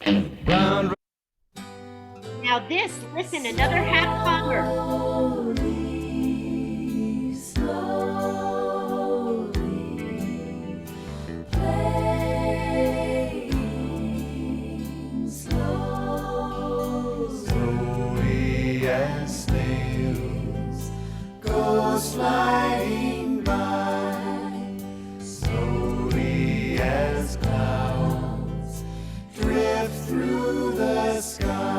Round, Now this, listen, another half conger. Slowly as snails go sliding by, slowly as clouds drift through the sky.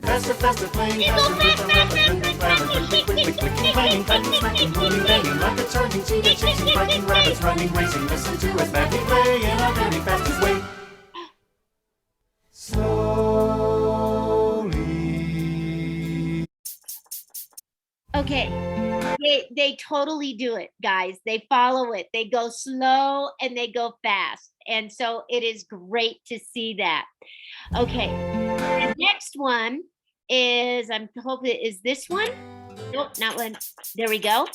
Faster, faster, playing faster, quicker, rapid, quickly, quickly, clicking, clanging, clanging, smacking, pulling, banging, like a charging cheetah, chasing, frightened rabbits, running, racing. Listen to us madly play in our very fastest way. Slowly. Okay, they totally do it, guys. They follow it. They go slow and they go fast. And so it is great to see that. Okay, the next one is, I'm hoping, is this one? Nope, not one. There we go.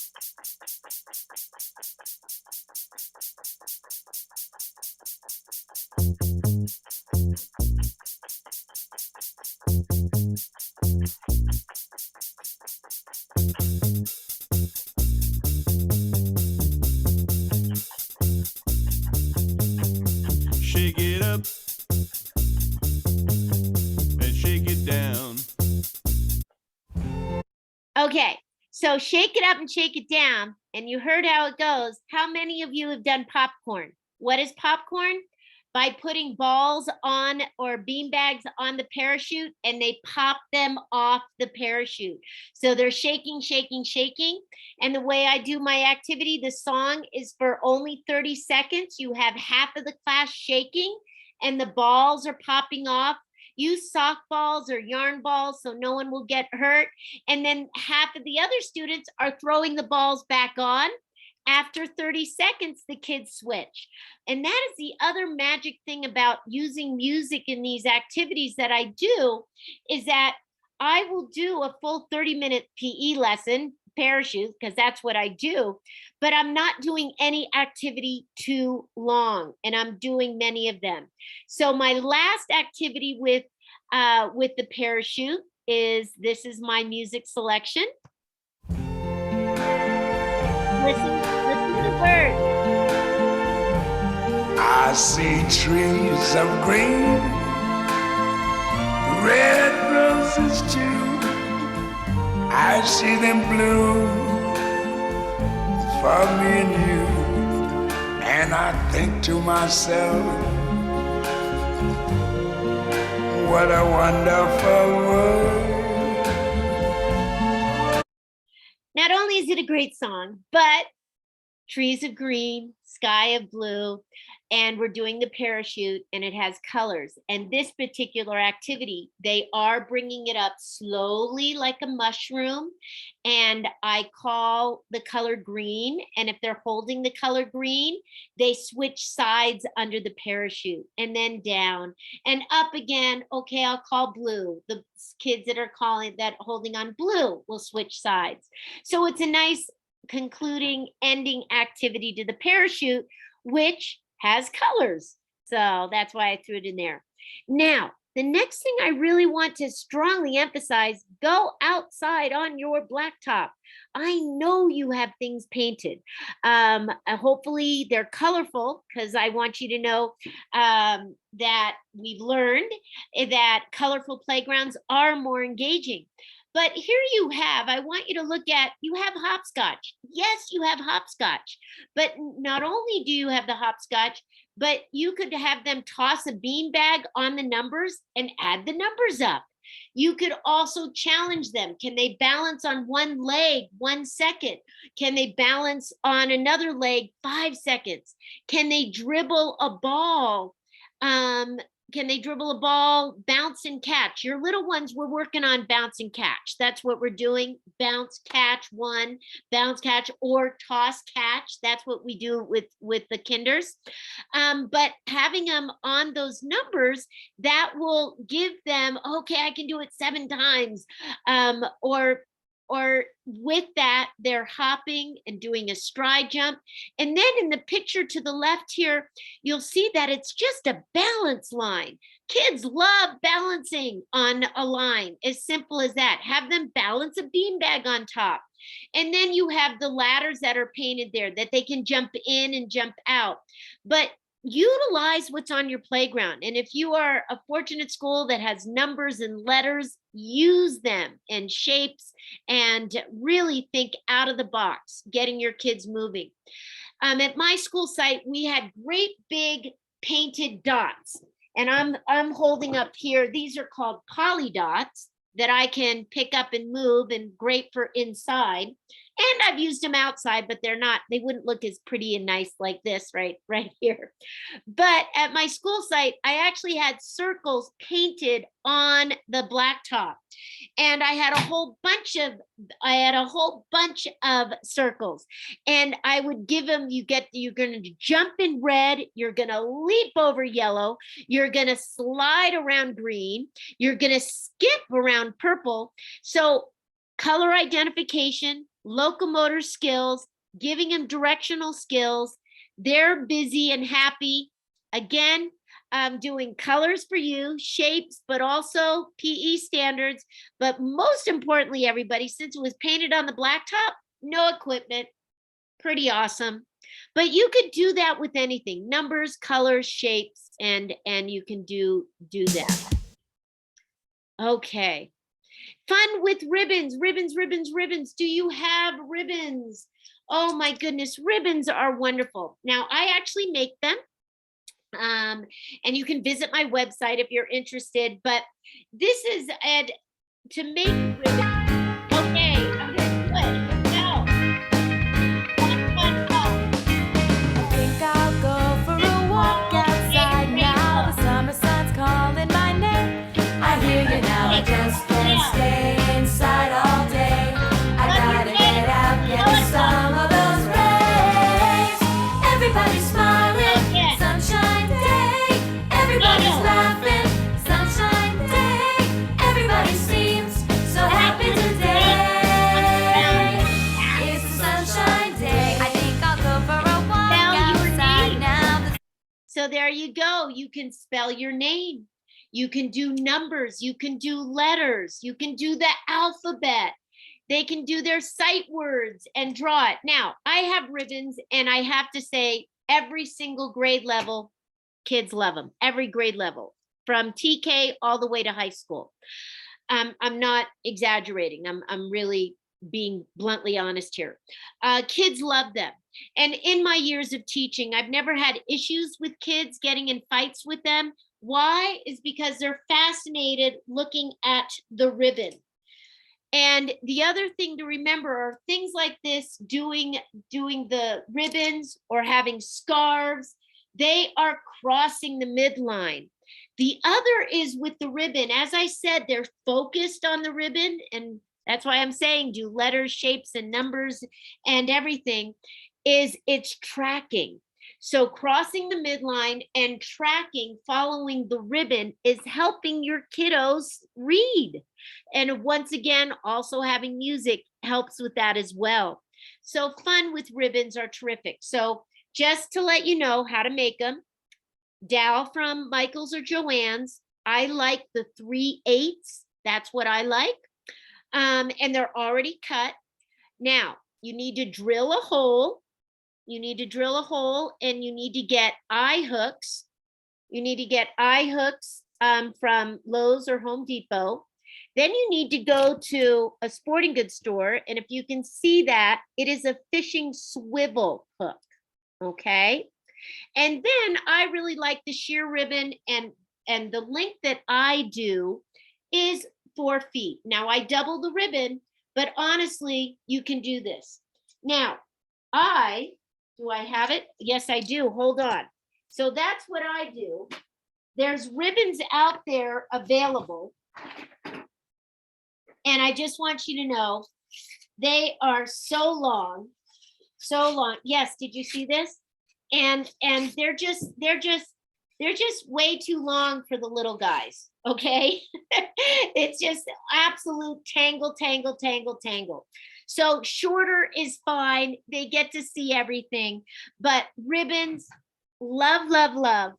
shake it up and shake it down. Okay, so shake it up and shake it down. And you heard how it goes. How many of you have done popcorn? What is popcorn? By putting balls on or bean bags on the parachute and they pop them off the parachute. So they're shaking, shaking, shaking. And the way I do my activity, the song is for only 30 seconds. You have half of the class shaking and the balls are popping off. Use softballs or yarn balls so no one will get hurt. And then half of the other students are throwing the balls back on. After 30 seconds, the kids switch. And that is the other magic thing about using music in these activities that I do, is that I will do a full 30-minute PE lesson, parachute, because that's what I do, but I'm not doing any activity too long, and I'm doing many of them. So my last activity with the parachute is, this is my music selection. Listen to the birds. I see trees of green, red roses too. I see them bloom for me and you. And I think to myself, what a wonderful world. Not only is it a great song, but trees of green, sky of blue, and we're doing the parachute and it has colors. And this particular activity, they are bringing it up slowly like a mushroom. And I call the color green. And if they're holding the color green, they switch sides under the parachute and then down and up again. Okay, I'll call blue. The kids that are holding on blue will switch sides. So it's a nice concluding ending activity to the parachute, which has colors. So that's why I threw it in there. Now, The next thing I really want to strongly emphasize, go outside on your blacktop. I know you have things painted. Hopefully they're colorful, because I want you to know that we've learned that colorful playgrounds are more engaging. But here you have, I want you to look at, you have hopscotch. Yes, you have hopscotch. But not only do you have the hopscotch, but you could have them toss a beanbag on the numbers and add the numbers up. You could also challenge them. Can they balance on one leg 1 second? Can they balance on another leg 5 seconds? Can they dribble a ball? Can they dribble a ball, bounce and catch? Your little ones, we're working on bounce and catch. That's what we're doing. Bounce, catch, one, bounce, catch, or toss, catch. That's what we do with the kinders. But having them on those numbers, that will give them, okay, I can do it 7 times. Or with that, they're hopping and doing a stride jump. And then in the picture to the left here, you'll see that it's just a balance line. Kids love balancing on a line, as simple as that. Have them balance a beanbag on top. And then you have the ladders that are painted there that they can jump in and jump out. But utilize what's on your playground. And if you are a fortunate school that has numbers and letters, use them and shapes, and really think out of the box, getting your kids moving. At my school site, we had great big painted dots. And I'm holding up here, these are called poly dots that I can pick up and move, and great for inside. And I've used them outside, but they wouldn't look as pretty and nice like this right here. But at my school site, I actually had circles painted on the blacktop. And I had a whole bunch of circles. And I would give them, you're going to jump in red, you're going to leap over yellow, you're going to slide around green, you're going to skip around purple. So color identification, locomotor skills, giving them directional skills. They're busy and happy. Again, doing colors for you, shapes, but also PE standards. But most importantly, everybody, since it was painted on the blacktop, no equipment, pretty awesome. But you could do that with anything, numbers, colors, shapes, and you can do that. Okay. Fun with ribbons, ribbons, ribbons, ribbons. Do you have ribbons? Oh my goodness, ribbons are wonderful. Now, I actually make them. And you can visit my website if you're interested, but this is to make ribbons. Okay, I'm gonna do it. Let's go. Fun, fun, fun. I think I'll go for a walk outside now. The summer sun's calling my name. I hear you now, I just can't stay inside all day. I gotta get out, get some of those rays. Everybody's smiling, sunshine day. Everybody's laughing, sunshine day. Everybody seems so happy today. It's a sunshine day. I think I'll go for a walk outside now. So there you go. You can spell your name. You can do numbers. You can do letters. You can do the alphabet. They can do their sight words and draw it. Now, I have ribbons, and I have to say, every single grade level, kids love them. Every grade level, from TK all the way to high school. I'm not exaggerating. I'm really being bluntly honest here. Kids love them. And in my years of teaching, I've never had issues with kids getting in fights with them. Why? Is because they're fascinated looking at the ribbon. And the other thing to remember are things like this, doing the ribbons or having scarves. They are crossing the midline. The other is with the ribbon. As I said, they're focused on the ribbon, and that's why I'm saying do letters, shapes, and numbers and everything. It's tracking. So crossing the midline and tracking, following the ribbon, is helping your kiddos read. And once again, also having music helps with that as well. So fun with ribbons are terrific. So just to let you know how to make them, Dal from Michael's or Joanne's I like the 3/8. That's what I like. And they're already cut. Now, you need to drill a hole. You need to drill a hole, and you need to get eye hooks. You need to get eye hooks from Lowe's or Home Depot. Then you need to go to a sporting goods store, and if you can see that, it is a fishing swivel hook, okay? And then I really like the sheer ribbon, and the length that I do is 4 feet. Now I double the ribbon, but honestly, you can do this. Now, do I have it? Yes, I do. Hold on. So that's what I do. There's ribbons out there available. And I just want you to know, they are so long, so long. Yes, did you see this? And they're just way too long for the little guys, okay? It's just absolute tangle, tangle, tangle, tangle. So shorter is fine. They get to see everything, but ribbons, love, love, love.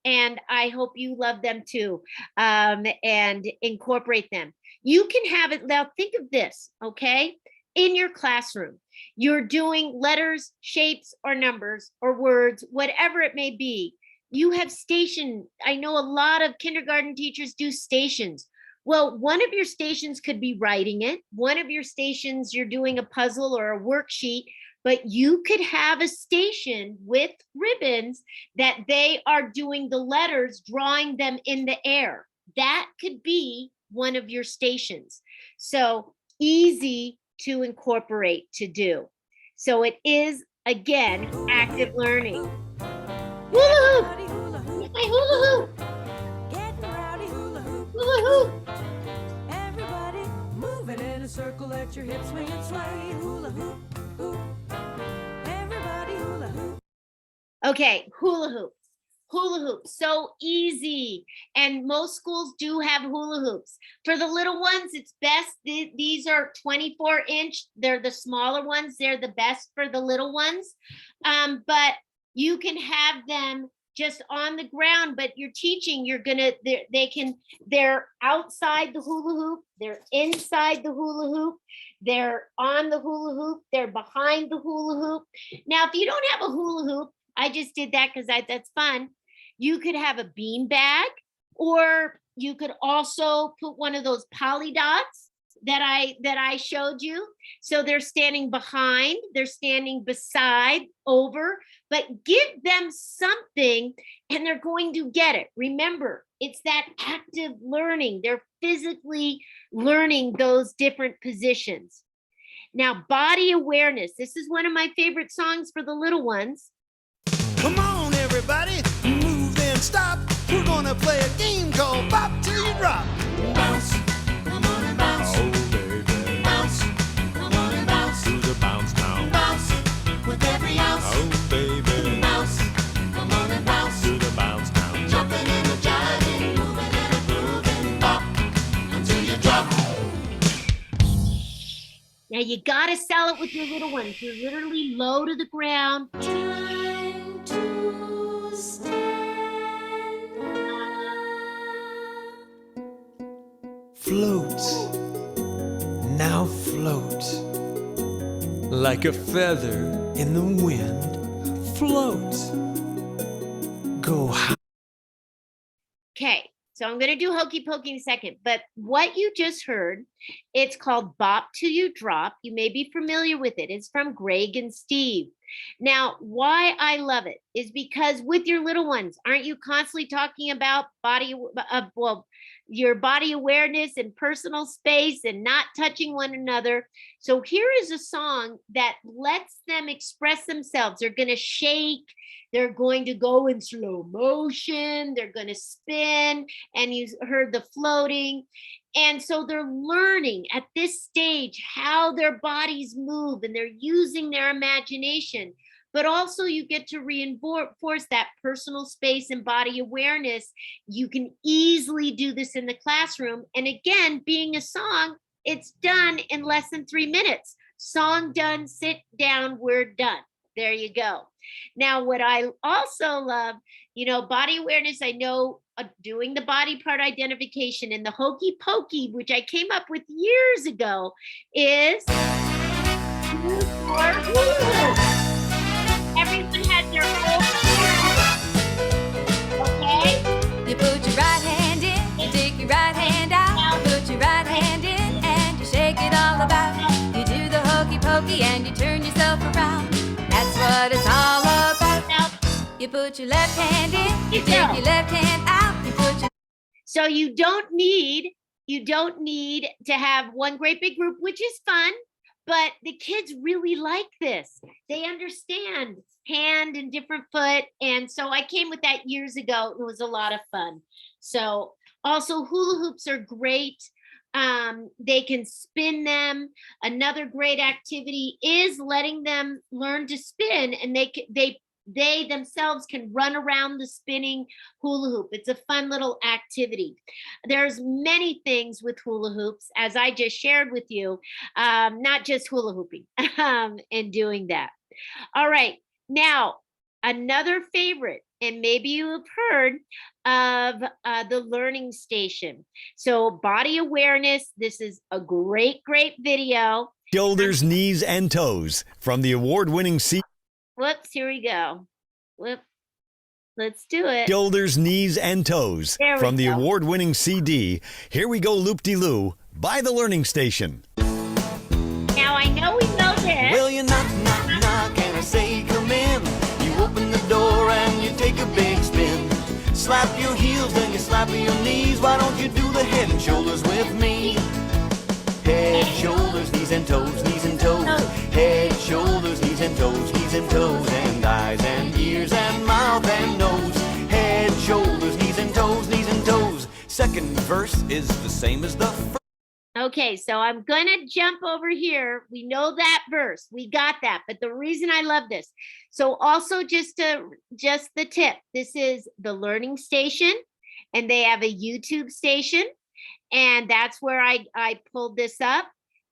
And I hope you love them too, and incorporate them. You can have it, now think of this, okay? In your classroom, you're doing letters, shapes, or numbers, or words, whatever it may be. You have station. I know a lot of kindergarten teachers do stations. Well, one of your stations could be writing it. One of your stations, you're doing a puzzle or a worksheet, but you could have a station with ribbons that they are doing the letters, drawing them in the air. That could be one of your stations. So easy to incorporate, to do. So it is, again, active learning. Hula hoop! My hula hoop! Getting rowdy hula hoop. Hula hoop! Everybody moving in a circle, let your hips swing and sway. Hula hoop, hoop. Everybody hula hoop. Okay, hula hoop. Hula hoop, so easy. And most schools do have hula hoops. For the little ones, it's best. These are 24-inch. They're the smaller ones. They're the best for the little ones. But you can have them just on the ground, but you're teaching, they're outside the hula hoop, they're inside the hula hoop, they're on the hula hoop, they're behind the hula hoop. Now, if you don't have a hula hoop, I just did that because that's fun. You could have a bean bag, or you could also put one of those poly dots that I showed you. So they're standing behind, they're standing beside, over, but give them something and they're going to get it. Remember, it's that active learning. They're physically learning those different positions. Now, body awareness. This is one of my favorite songs for the little ones. Come on, everybody, move then stop. We're gonna play a game called Bop Till You Drop. Bounce, come on and bounce. Oh, baby. Bounce, come on and bounce. Do the bounce now. Bounce with every ounce. Oh, baby. Bounce, come on and bounce. Do the bounce now. Jumping and a jiving, moving and a grooving. Bop until you drop. Now you gotta sell it with your little ones. You're literally low to the ground. Time to stand up. Float, now float, like a feather in the wind. Float, go high. Okay, so I'm gonna do hokey pokey in a second, but what you just heard, it's called Bop Till You Drop. You may be familiar with it. It's from Greg and Steve. Now, why I love it is because with your little ones, aren't you constantly talking about your body awareness and personal space and not touching one another? So here is a song that lets them express themselves. They're going to shake. They're going to go in slow motion. They're going to spin. And you heard the floating. And so they're learning at this stage how their bodies move, and they're using their imagination. But also you get to reinforce that personal space and body awareness. You can easily do this in the classroom. And again, being a song, it's done in less than 3 minutes. Song done, sit down, we're done. There you go. Now, what I also love, body awareness, I know doing the body part identification and the hokey pokey, which I came up with years ago, is use your hula hoop. Everyone has their own hula hoop. Okay? You put your right hand in, you take your right hand out, you put your right hand in, and you shake it all about. You do the hokey pokey and you turn yourself around. That's what it's all about. Now, You put your left hand in, you take your left hand out, you put your so you don't need to have one great big group, which is fun, but the kids really like this. They understand hand and different foot. And so I came with that years ago. It was a lot of fun. So also hula hoops are great. They can spin them. Another great activity is letting them learn to spin, and they themselves can run around the spinning hula hoop. It's a fun little activity. There's many things with hula hoops, as I just shared with you, not just hula hooping and doing that. All right, now another favorite, and maybe you have heard of the learning station. So body awareness, this is a great video. Shoulders, knees, and toes from the award-winning Whoops, here we go. Whoop. Let's do it. Shoulders, knees, and toes There we from the go. award-winning CD. Here we go, loop-de-loo, by the Learning Station. Now I know we know this. Well, you knock, knock, knock, and I say come in. You open the door and you take a big spin. Slap your heels, then you slap your knees. Why don't you do the head and shoulders with me? Head, shoulders, knees and toes, knees and toes. Head, shoulders, knees and toes, knees and toes. And eyes and ears and mouth and nose. Head, shoulders, knees and toes, knees and toes. Second verse is the same as the first. Okay, so I'm gonna jump over here. We know that verse. We got that. But the reason I love this. So also just the tip. This is the Learning Station, and they have a YouTube station. And that's where I pulled this up.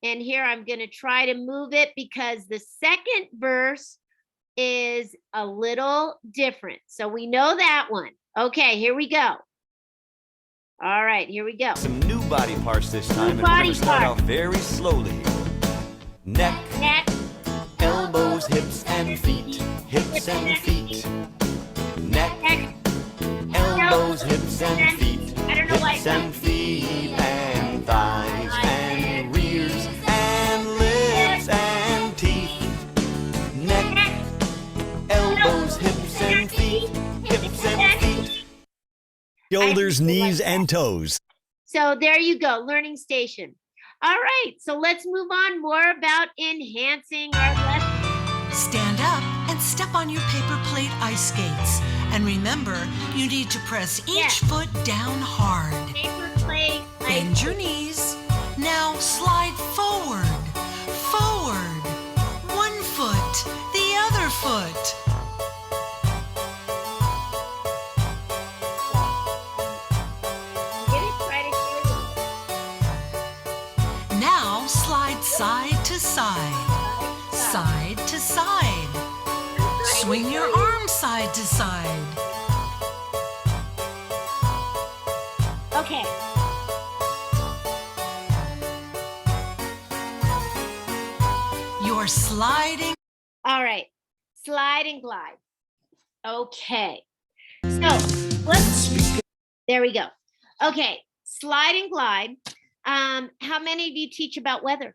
And here I'm going to try to move it because the second verse is a little different. So we know that one. Okay, here we go. All right, here we go. Some new body parts this time. New And we're body gonna start parts. off very slowly. Neck, elbows, hips, and feet. Hips and feet. Neck, elbows, hips, and feet. I don't know why. Hips and feet, and thighs, and rears, and lips, and teeth. Neck, elbows, hips, and feet. Hips and feet. Shoulders, knees, and toes. So there you go, Learning Station. All right, so let's move on more about enhancing our lesson. Stand up and step on your paper plate ice skates. And remember, you need to press each foot down hard. Paper plate. Bend your knees. Now slide forward. Forward. One foot, the other foot. Now slide side to side. Side to side. Swing your arm side to side. Okay. You're sliding. All right. Slide and glide. Okay. So there we go. Okay. Slide and glide. How many of you teach about weather?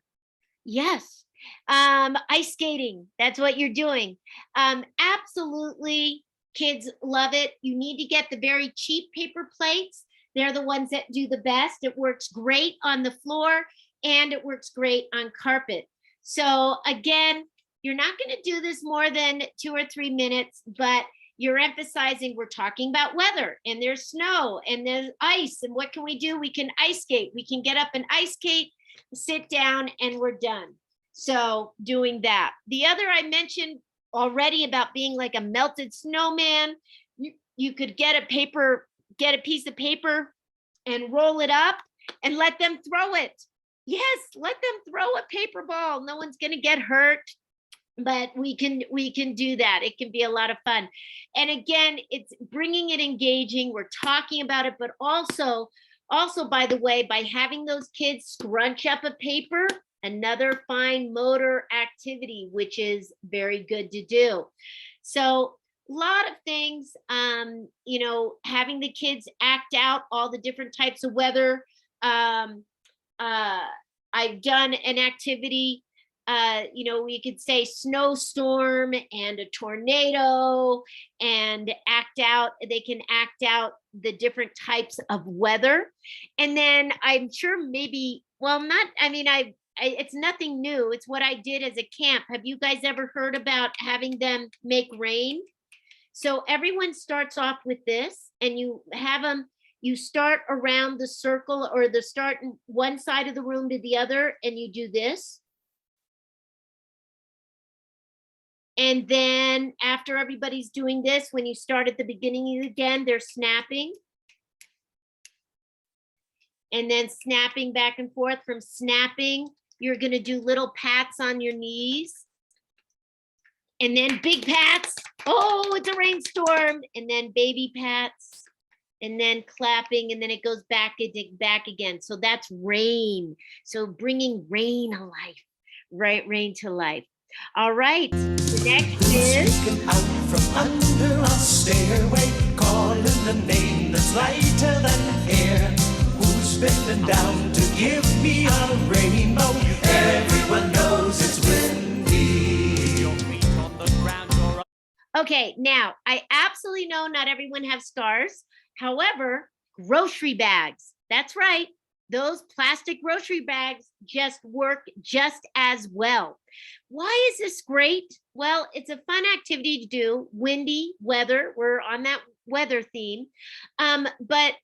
Yes. Ice skating. That's what you're doing. Absolutely. Kids love it. You need to get the very cheap paper plates. They're the ones that do the best. It works great on the floor and it works great on carpet. So again, you're not going to do this more than 2 or 3 minutes, but you're emphasizing we're talking about weather and there's snow and there's ice. And what can we do? We can ice skate. We can get up and ice skate, sit down, and we're done. So doing that. The other I mentioned already about being like a melted snowman. You could get a piece of paper and roll it up and let them throw it. Yes, let them throw a paper ball. No one's going to get hurt. but we can do that. It can be a lot of fun. And again, it's bringing it engaging. We're talking about it, but also by the way, by having those kids scrunch up a paper, another fine motor activity, which is very good to do. So a lot of things, having the kids act out all the different types of weather. um, uh, I've done an activity, we could say snowstorm and a tornado, and they can act out the different types of weather. And then I'm sure maybe, well, not, I mean, it's nothing new. It's what I did as a camp. Have you guys ever heard about having them make rain? So everyone starts off with this, and you start around the circle, or the start in one side of the room to the other, and you do this. And then after everybody's doing this, when you start at the beginning again, they're snapping. And then snapping back and forth. From snapping, you're gonna do little pats on your knees. And then big pats. Oh, it's a rainstorm. And then baby pats. And then clapping, and then it goes back again. So that's rain. So bringing rain to life, right? Rain to life. All right. The next is Sneaking out from under a stairway, calling the name that's lighter than air. Who's bending down to give me a rainbow? Everyone knows it's windy. Your feet on the ground, you're okay. Now, I absolutely know not everyone has scars. However, grocery bags. That's right. Those plastic grocery bags just work just as well. Why is this great? Well, it's a fun activity to do. Windy weather. We're on that weather theme. But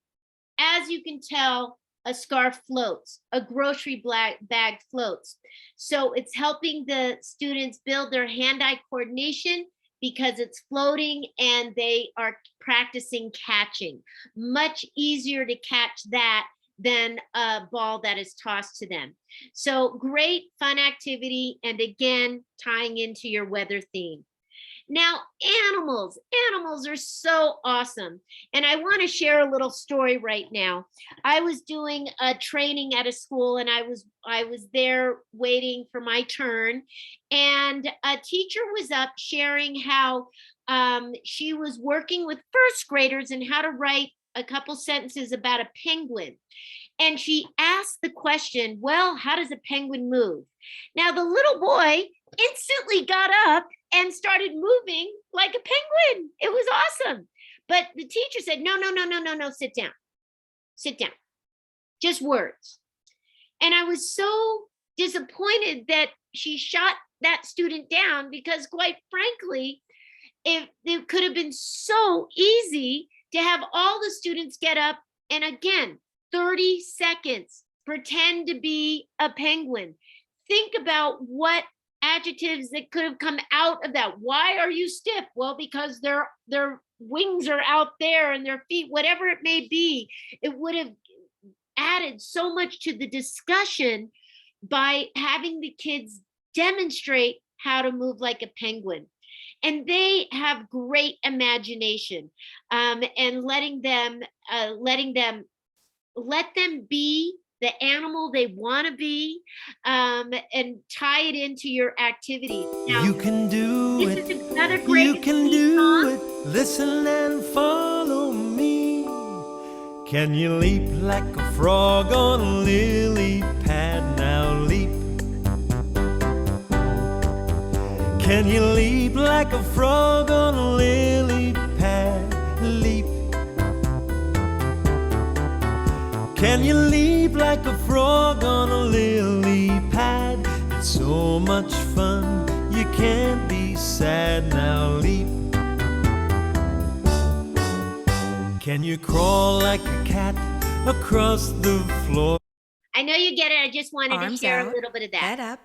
as you can tell, a scarf floats, a grocery bag floats. So it's helping the students build their hand-eye coordination, because it's floating and they are practicing catching. Much easier to catch that than a ball that is tossed to them. So great fun activity, and again, tying into your weather theme. Now, animals are so awesome. And I want to share a little story right now. I was doing a training at a school, and I was there waiting for my turn. And a teacher was up sharing how she was working with first graders and how to write a couple sentences about a penguin. And she asked the question, well, how does a penguin move? Now, the little boy instantly got up and started moving like a penguin. It was awesome. But the teacher said, no, sit down. Sit down. Just words. And I was so disappointed that she shot that student down, because quite frankly, it could have been so easy to have all the students get up and again, 30 seconds, pretend to be a penguin. Think about what adjectives that could have come out of that. Why are you stiff? Well, because their wings are out there, and their feet, whatever it may be. It would have added so much to the discussion by having the kids demonstrate how to move like a penguin. And they have great imagination, and let them be the animal they want to be, and tie it into your activity. Now, you can do this it. is another great You can do it. Listen and follow me. Can you leap like a frog on a lily pad? Now leap. Can you leap like a frog on a lily pad? Leap. Can you leap like a frog on a lily pad? It's so much fun, you can't be sad. Now leap. Can you crawl like a cat across the floor? I know you get it. I just wanted Arms to share out, a little bit of that. Head up.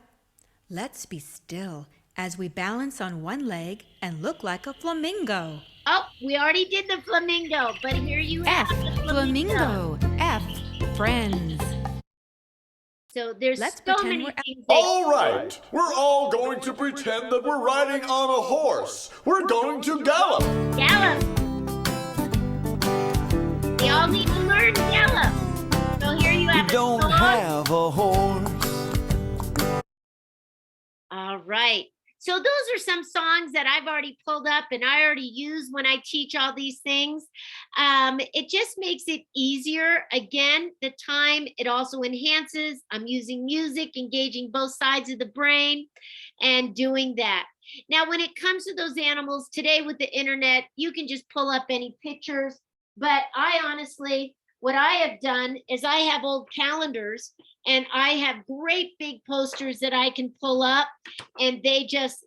Let's be still as we balance on one leg and look like a flamingo. Oh, we already did the flamingo, but here you have F, the flamingo. F, friends. So there's Let's so pretend many we're things. That All right, we're all going to pretend that we're riding on a horse. We're going to gallop. Gallop. We all need to learn gallop. So here you have We don't have a horse. All right. So those are some songs that I've already pulled up and I already use when I teach all these things. It just makes it easier. Again, the time, it also enhances. I'm using music, engaging both sides of the brain and doing that. Now, when it comes to those animals, today with the internet, you can just pull up any pictures. But I honestly, what I have done is I have old calendars and I have great big posters that I can pull up, and they just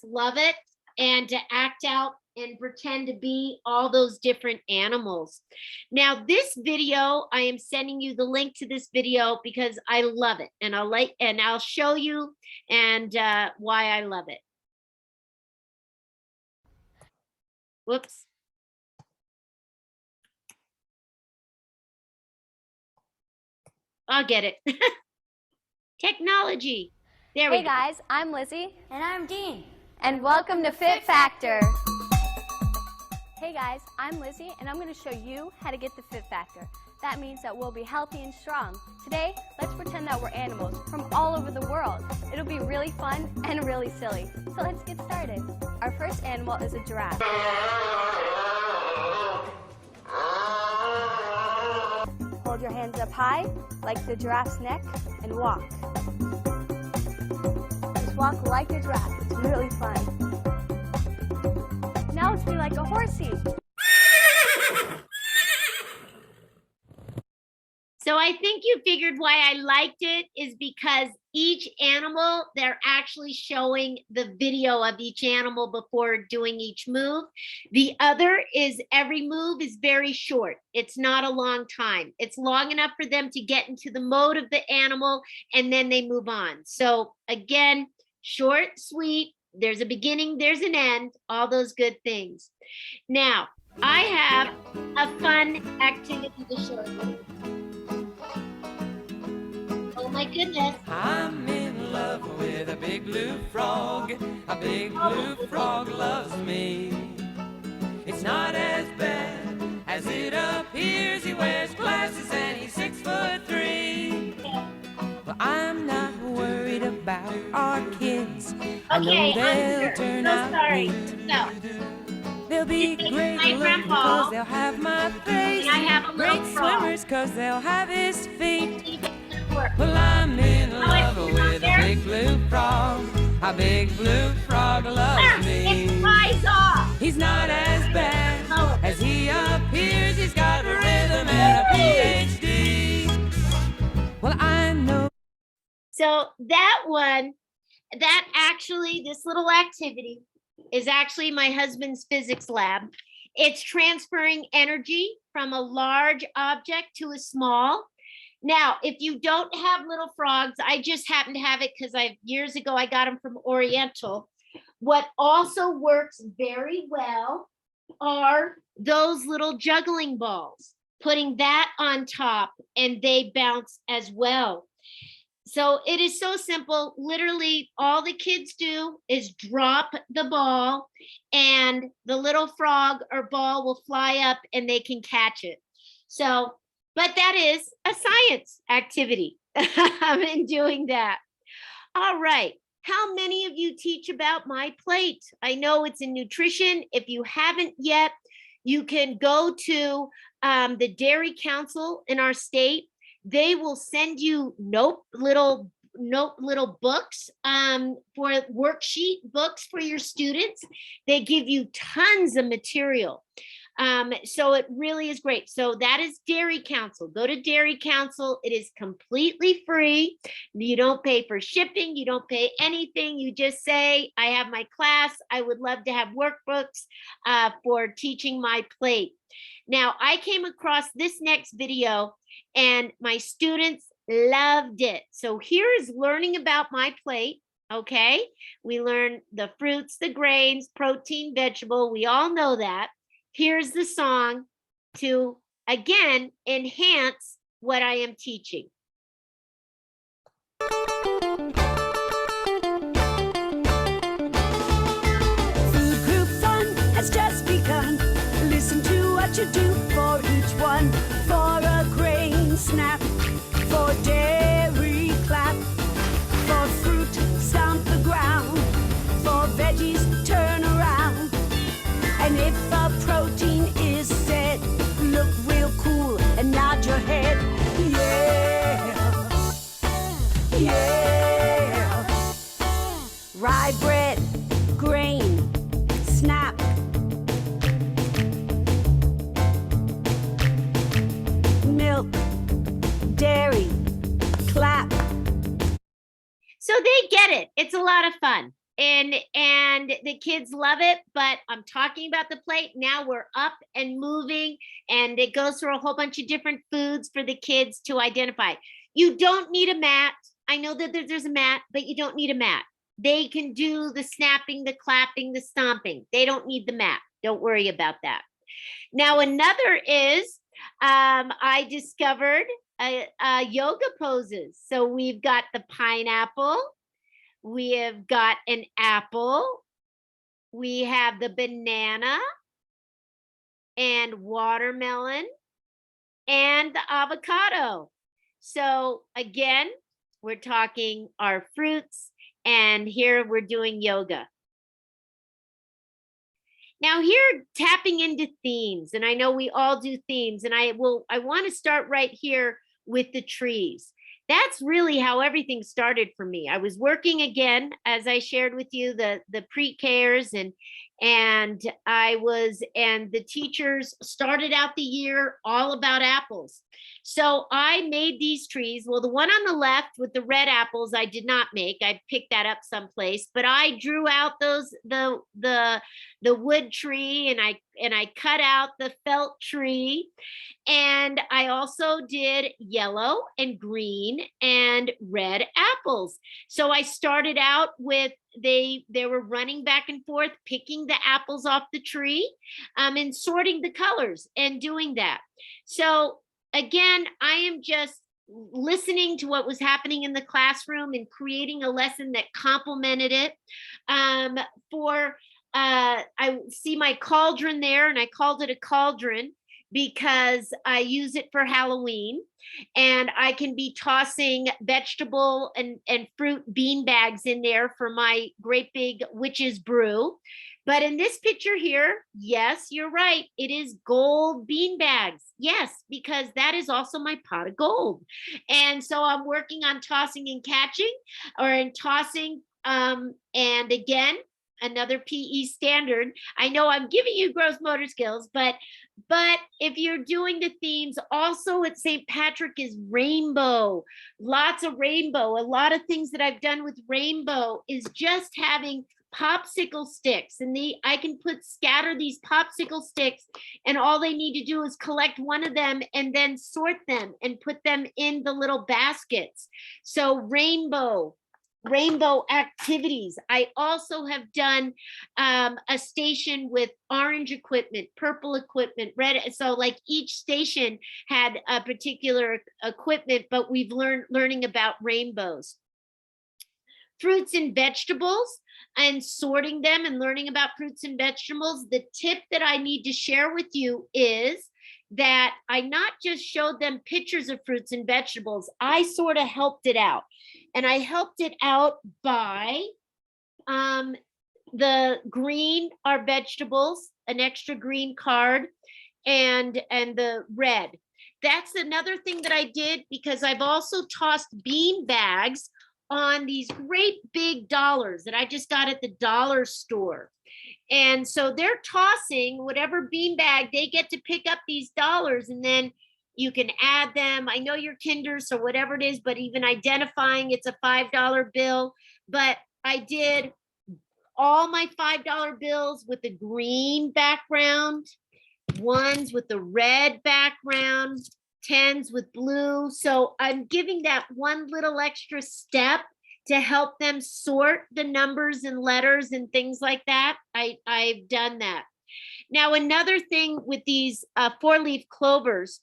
love it, and to act out and pretend to be all those different animals. Now, this video, I am sending you the link to this video because I love it, and I'll show you and why I love it. Whoops. I'll get it. Technology. There we go. Hey guys, I'm Lizzie. And I'm Dean. And welcome to Fit Factor. Hey guys, I'm Lizzie, and I'm going to show you how to get the Fit Factor. That means that we'll be healthy and strong. Today, let's pretend that we're animals from all over the world. It'll be really fun and really silly. So let's get started. Our first animal is a giraffe. Hold your hands up high, like the giraffe's neck, and walk. Just walk like a giraffe. It's really fun. Now let's be like a horsey. So I think you figured why I liked it is because each animal, they're actually showing the video of each animal before doing each move. The other is every move is very short. It's not a long time. It's long enough for them to get into the mode of the animal and then they move on. So again, short, sweet, there's a beginning, there's an end, all those good things. Now, I have a fun activity to show you. Oh my goodness. I'm in love with a big blue frog. A big blue frog loves me. It's not as bad as it appears. He wears glasses and he's 6'3". But I'm not worried about our kids. I know they'll turn out neat. They'll be great looking cause they'll have my face. Great swimmers cause they'll have his feet. Well, I'm in love with a big blue frog. A big blue frog loves me. He's not as bad as he appears. He's got a rhythm and a PhD. Well, I know. So that one, that actually, this little activity is actually my husband's physics lab. It's transferring energy from a large object to a small. Now, if you don't have little frogs, I just happen to have it because years ago I got them from Oriental. What also works very well are those little juggling balls, putting that on top and they bounce as well. So it is so simple. Literally, all the kids do is drop the ball and the little frog or ball will fly up and they can catch it. So, but that is a science activity in doing that. All right. How many of you teach about My Plate? I know it's in nutrition. If you haven't yet, you can go to the Dairy Council in our state. They will send you little books for worksheet books for your students. They give you tons of material. So it really is great. So that is Dairy Council. Go to Dairy Council. It is completely free. You don't pay for shipping. You don't pay anything. You just say, I have my class. I would love to have workbooks for teaching My Plate. Now, I came across this next video and my students loved it. So here is learning about My Plate. Okay, we learn the fruits, the grains, protein, vegetable. We all know that. Here's the song to, again, enhance what I am teaching. Food group fun has just begun. Listen to what you do for each one. For a grain snap, for dairy clap, for fruit stomp the ground, for veggies turn around. And if a protein is said, look real cool and nod your head. Yeah, yeah. Rye bread, grain, snap. Milk, dairy, clap. So they get it. It's a lot of fun. And the kids love it, but I'm talking about the plate. Now we're up and moving, and it goes through a whole bunch of different foods for the kids to identify. You don't need a mat. I know that there's a mat, but you don't need a mat. They can do the snapping, the clapping, the stomping. They don't need the mat. Don't worry about that. Now, another is I discovered yoga poses. So we've got the pineapple. We have got an apple. We have the banana and watermelon and the avocado. So again, we're talking our fruits, and here we're doing yoga. Now here, tapping into themes, and I know we all do themes, and I want to start right here with the trees. That's really how everything started for me. I was working again, as I shared with you, the pre-Kers, and the teachers started out the year all about apples. So I made these trees. Well, the one on the left with the red apples, I did not make. I picked that up someplace, but I drew out the wood tree, and I cut out the felt tree. And I also did yellow and green and red apples. So I started out with, they were running back and forth, picking the apples off the tree, and sorting the colors and doing that. So again, I am just listening to what was happening in the classroom and creating a lesson that complemented it. I see my cauldron there, and I called it a cauldron because I use it for Halloween, and I can be tossing vegetable and fruit bean bags in there for my great big witch's brew. But in this picture here, yes, you're right. It is gold bean bags. Yes, because that is also my pot of gold. And so I'm working on tossing and catching, or in tossing. And again, another PE standard. I know I'm giving you gross motor skills, but if you're doing the themes, also at St. Patrick is rainbow, lots of rainbow. A lot of things that I've done with rainbow is just having popsicle sticks, and I can scatter these popsicle sticks, and all they need to do is collect one of them and then sort them and put them in the little baskets. So rainbow activities. I also have done a station with orange equipment, purple equipment, red. So like each station had a particular equipment, but we've learning about rainbows. Fruits and vegetables, and sorting them and learning about fruits and vegetables. The tip that I need to share with you is that I not just showed them pictures of fruits and vegetables, I sort of helped it out. And I helped it out by the green are vegetables, an extra green card, and the red. That's another thing that I did, because I've also tossed bean bags on these great big dollars that I just got at the dollar store. And so they're tossing whatever bean bag, they get to pick up these dollars, and then you can add them. I know you're kinder, so whatever it is, but even identifying it's a $5 bill. But I did all my $5 bills with the green background, ones with the red background, 10s with blue. So I'm giving that one little extra step to help them sort the numbers and letters and things like that. I've done that. Now, another thing with these 4-leaf clovers,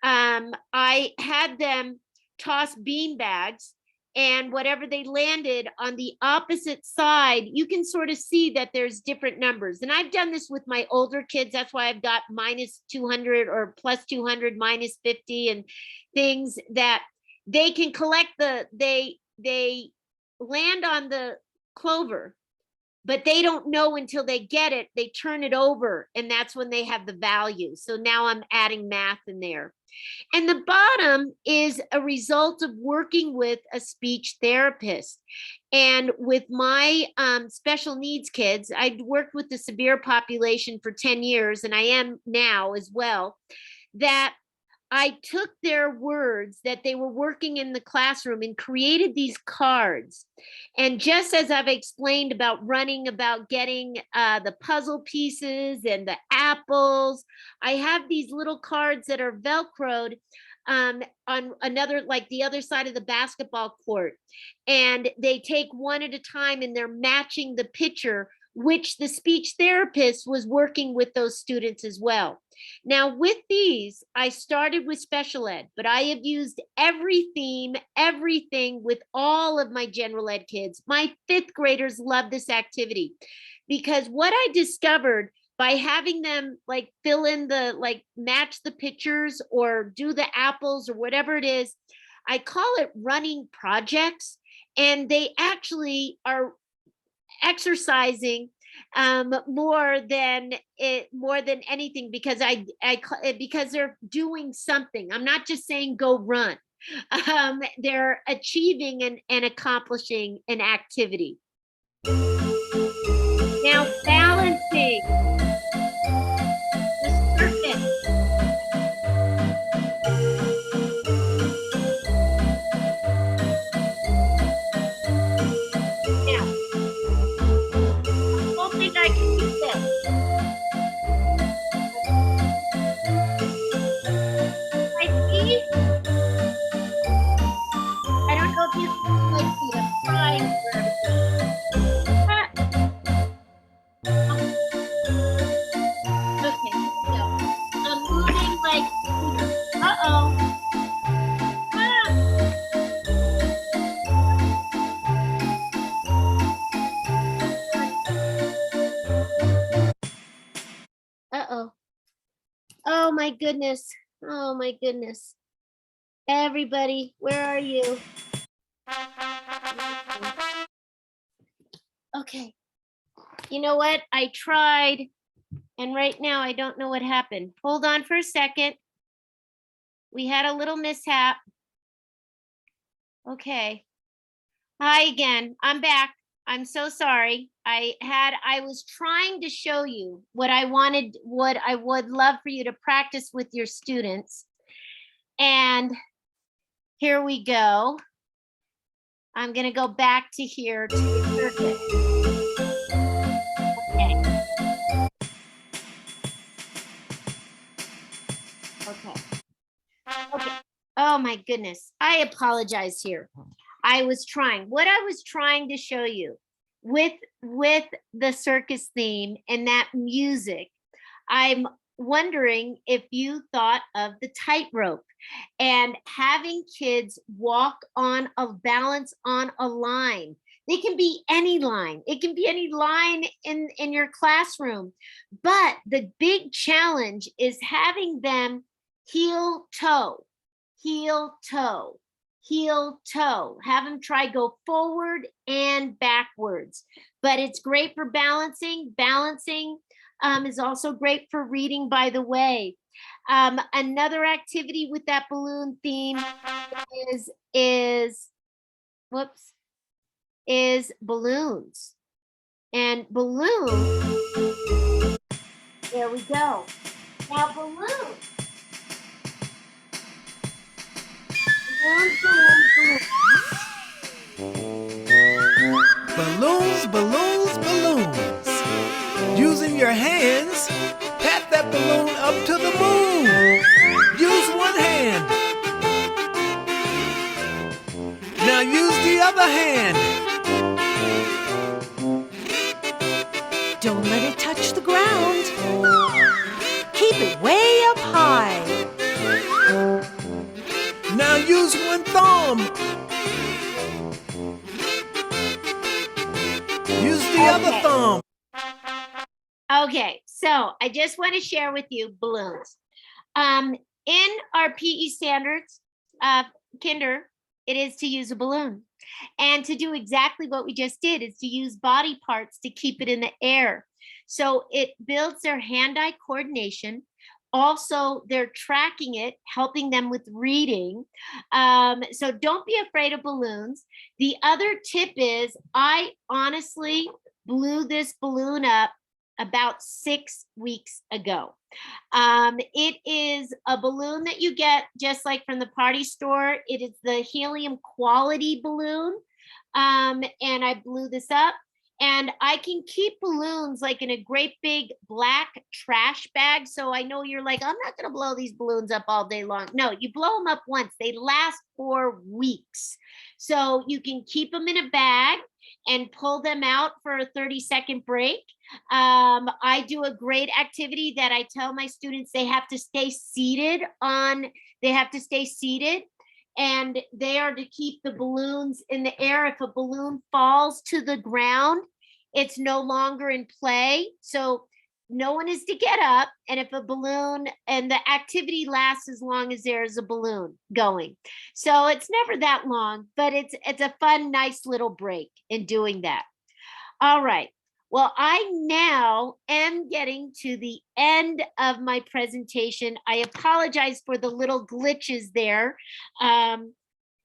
I had them toss bean bags, and whatever they landed on the opposite side, you can sort of see that there's different numbers. And I've done this with my older kids. That's why I've got minus 200 or plus 200, minus 50, and things that they can collect they land on the clover, but they don't know until they get it. They turn it over, and that's when they have the value. So now I'm adding math in there. And the bottom is a result of working with a speech therapist. And with my special needs kids, I'd worked with the severe population for 10 years, and I am now as well, that I took their words that they were working in the classroom and created these cards. And just as I've explained about running, about getting the puzzle pieces and the apples, I have these little cards that are Velcroed on another, like the other side of the basketball court. And they take one at a time, and they're matching the picture, which the speech therapist was working with those students as well. Now, with these, I started with special ed, but I have used every theme, everything with all of my general ed kids. My 5th graders love this activity, because what I discovered by having them like fill in the, like match the pictures or do the apples or whatever it is, I call it running projects. And they actually are exercising more than anything, because because they're doing something. I'm not just saying go run. They're achieving and accomplishing an activity. Now, balancing the surface. I can do this. My feet. I don't know if you can see my feet. I'm trying for everything. Okay, here we go. I'm moving like here. Uh-oh. Uh-oh. Oh my goodness. Oh my goodness. Everybody, where are you? Okay. You know what? I tried, and right now I don't know what happened. Hold on for a second. We had a little mishap. Okay. Hi again. I'm back. I'm so sorry. I was trying to show you what I would love for you to practice with your students. And here we go. I'm going to go back to here to the circuit. Okay. Oh my goodness. I apologize here. What I was trying to show you with the circus theme and that music, I'm wondering if you thought of the tightrope and having kids walk on a balance on a line. They can be any line. It can be any line in your classroom. But the big challenge is having them heel, toe, heel, toe, heel, toe. Have them try go forward and backwards. But it's great for balancing. Balancing is also great for reading, by the way. Another activity with that balloon theme is balloons. And balloons, there we go. Now balloons. Balloons, balloons, balloons. Using your hands, pat that balloon up to the moon. Use one hand. Now use the other hand. Don't let it touch the ground. Keep it way up high. Now use one thumb. other thumb. Okay, so I just want to share with you balloons. In our PE standards, kinder, it is to use a balloon. And to do exactly what we just did is to use body parts to keep it in the air. So it builds their hand-eye coordination. Also, they're tracking it, helping them with reading. So don't be afraid of balloons. The other tip is I honestly blew this balloon up about 6 weeks ago. It is a balloon that you get just like from the party store. It is the helium quality balloon. And I blew this up. And I can keep balloons like in a great big black trash bag. So I know you're like, I'm not going to blow these balloons up all day long. No, you blow them up once. They last for weeks. So you can keep them in a bag and pull them out for a 30-second break. I do a great activity that I tell my students they have to stay seated on. They have to stay seated. And they are to keep the balloons in the air. If a balloon falls to the ground, it's no longer in play. So no one is to get up. And if a balloon, and the activity lasts as long as there is a balloon going. So it's never that long, but it's a fun, nice little break in doing that. All right. Well, I now am getting to the end of my presentation. I apologize for the little glitches there.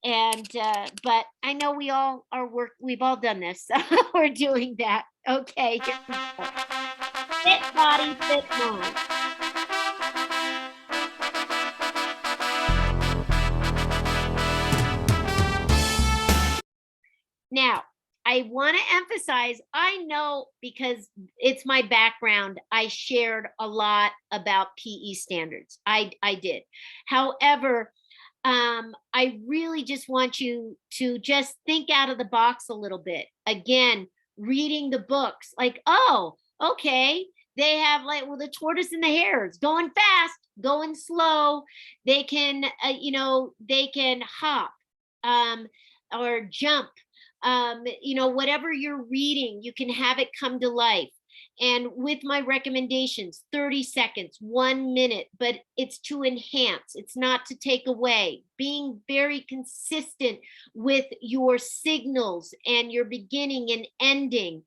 But I know we all we've all done this. So we're doing that. Okay, here we go. Fit body, fit mind. Now, I want to emphasize, I know because it's my background, I shared a lot about PE standards. I did. However, I really just want you to just think out of the box a little bit. Again, reading the books, like, oh, okay, they have like, well, the tortoise and the hares going fast, going slow. They can, they can hop or jump. Whatever you're reading, you can have it come to life. And with my recommendations, 30 seconds, 1 minute, but it's to enhance, it's not to take away. Being very consistent with your signals and your beginning and ending,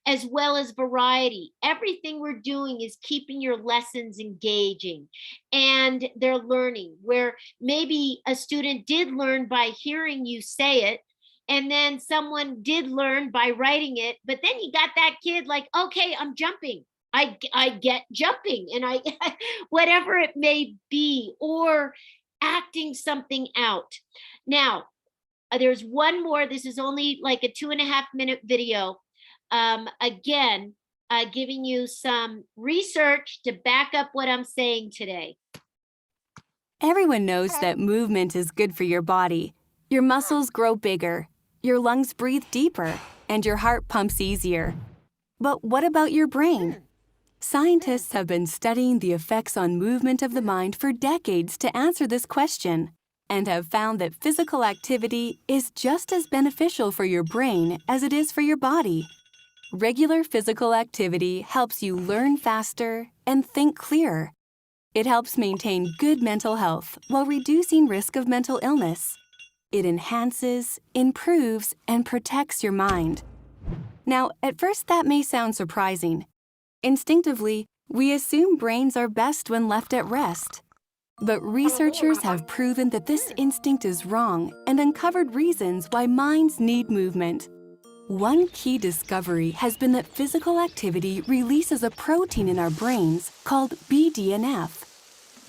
as well as variety. Everything we're doing is keeping your lessons engaging and they're learning, where maybe a student did learn by hearing you say it, and then someone did learn by writing it, but then you got that kid like, okay, I'm jumping. I get jumping, and I, whatever it may be, or acting something out. Now, there's one more. This is only like a 2.5-minute video. Again, giving you some research to back up what I'm saying today. Everyone knows that movement is good for your body. Your muscles grow bigger. Your lungs breathe deeper, and your heart pumps easier. But what about your brain? Scientists have been studying the effects on movement of the mind for decades to answer this question, and have found that physical activity is just as beneficial for your brain as it is for your body. Regular physical activity helps you learn faster and think clearer. It helps maintain good mental health while reducing risk of mental illness. It enhances, improves, and protects your mind. Now, at first that may sound surprising. Instinctively, we assume brains are best when left at rest. But researchers have proven that this instinct is wrong and uncovered reasons why minds need movement. One key discovery has been that physical activity releases a protein in our brains called BDNF.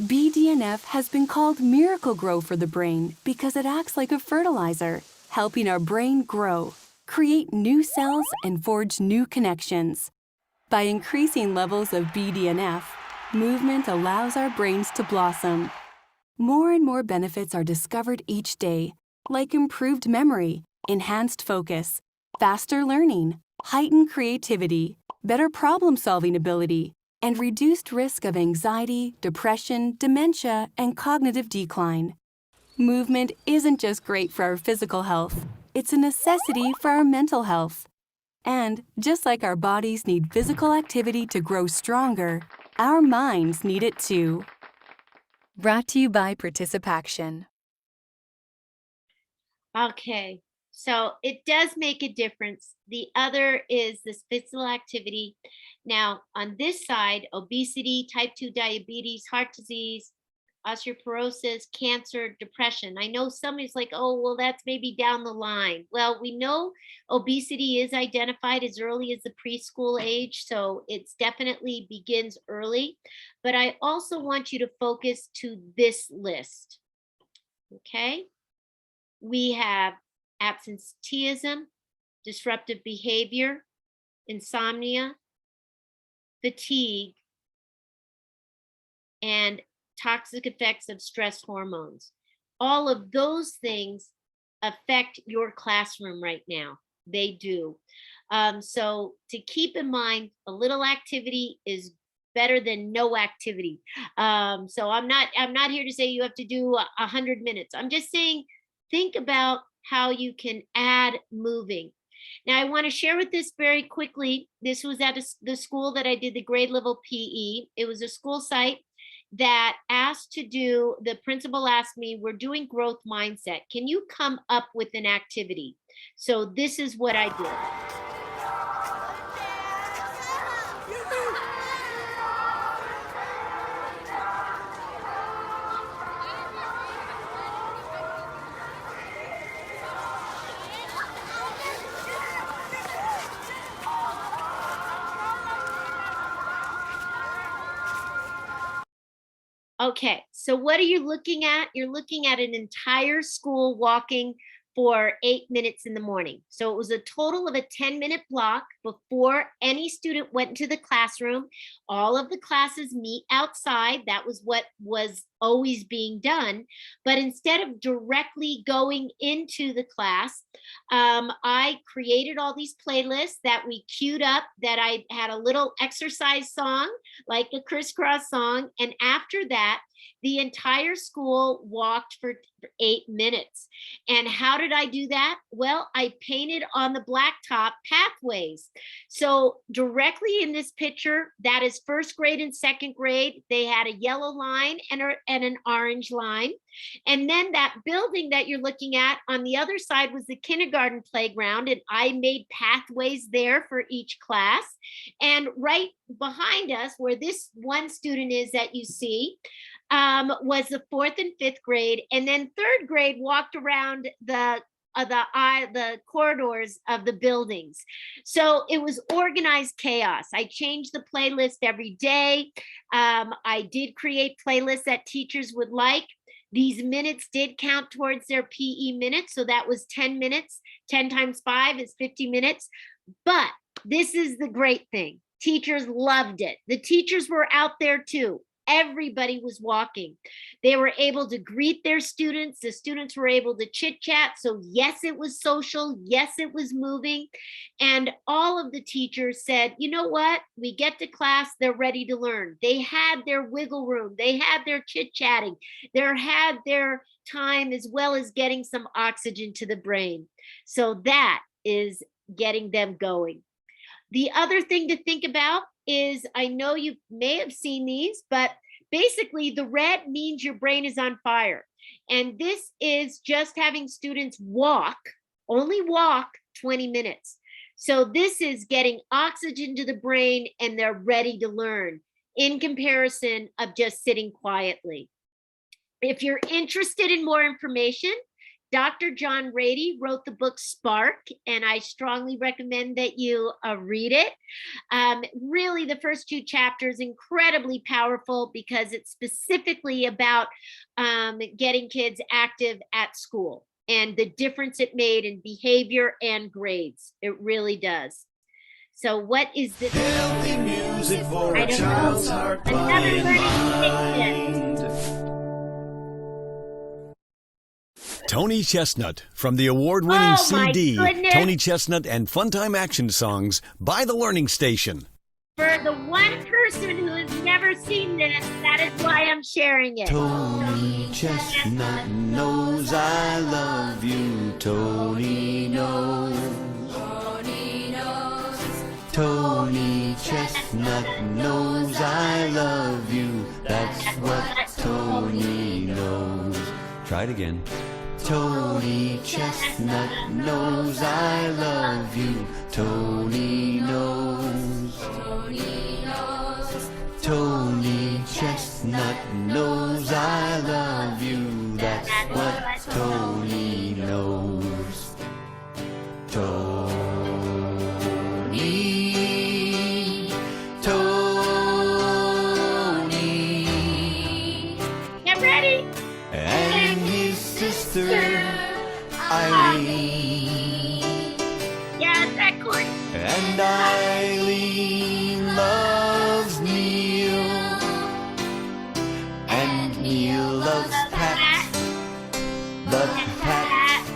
BDNF has been called Miracle-Gro for the brain because it acts like a fertilizer, helping our brain grow, create new cells, and forge new connections. By increasing levels of BDNF, movement allows our brains to blossom. More and more benefits are discovered each day, like improved memory, enhanced focus, faster learning, heightened creativity, better problem-solving ability, and reduced risk of anxiety, depression, dementia, and cognitive decline. Movement isn't just great for our physical health, it's a necessity for our mental health. And just like our bodies need physical activity to grow stronger, our minds need it too. Brought to you by Participaction. Okay, so it does make a difference. The other is this physical activity. Now, on this side, obesity, type 2 diabetes, heart disease, osteoporosis, cancer, depression. I know somebody's like, oh, well, that's maybe down the line. Well, we know obesity is identified as early as the preschool age, so it's definitely begins early. But I also want you to focus to this list, okay? We have absenteeism, disruptive behavior, insomnia, fatigue, and toxic effects of stress hormones. All of those things affect your classroom right now. They do. So to keep in mind, a little activity is better than no activity. So I'm not here to say you have to do 100 minutes. I'm just saying, think about how you can add moving. Now, I want to share with this very quickly. This was at the school that I did the grade level PE. It was a school site that asked to do, the principal asked me, we're doing growth mindset. Can you come up with an activity? So this is what I did. Okay, so what are you looking at? You're looking at an entire school walking for 8 minutes in the morning. So it was a total of a 10-minute block before any student went into the classroom. All of the classes meet outside. That was what was always being done. But instead of directly going into the class, I created all these playlists that we queued up, that I had a little exercise song, like a crisscross song. And after that, the entire school walked for 8 minutes. And how did I do that? Well, I painted on the blacktop pathways. So directly in this picture, that is first grade and second grade. They had a yellow line and an orange line. And then that building that you're looking at on the other side was the kindergarten playground. And I made pathways there for each class. And right behind us, where this one student is that you see, was the 4th and 5th grade, and then 3rd grade walked around the corridors of the buildings. So it was organized chaos. I changed the playlist every day. I did create playlists that teachers would like. These minutes did count towards their PE minutes, so that was 10 minutes. 10 times 5 is 50 minutes. But this is the great thing. Teachers loved it. The teachers were out there too. Everybody was walking. They were able to greet their students. The students were able to chit chat. So yes, it was social. Yes, it was moving. And all of the teachers said, you know what? We get to class, they're ready to learn. They had their wiggle room. They had their chit chatting. They had their time, as well as getting some oxygen to the brain. So that is getting them going. The other thing to think about is, I know you may have seen these, but basically the red means your brain is on fire. And this is just having students only walk 20 minutes. So this is getting oxygen to the brain and they're ready to learn, in comparison of just sitting quietly. If you're interested in more information, Dr. John Rady wrote the book Spark, and I strongly recommend that you read it. Really, the first 2 chapters, incredibly powerful, because it's specifically about getting kids active at school and the difference it made in behavior and grades. It really does. So what is this? Healthy music for a child's heart, body, and mind. Tony Chestnut from the award-winning CD, goodness. Tony Chestnut and Funtime Action Songs by The Learning Station. For the one person who has never seen this, that is why I'm sharing it. Tony Chestnut knows I love you. Tony knows. Tony knows. Chestnut knows I love you. That's what Tony knows. Try it again. Tony Chestnut knows I love you. Tony knows. Tony knows. Tony Chestnut knows I love you. That's what Tony knows. Tony. Tony. Get ready. And his sister Eileen. Yeah, that chord. And Eileen loves Neil. And Neil loves Pat. But Pat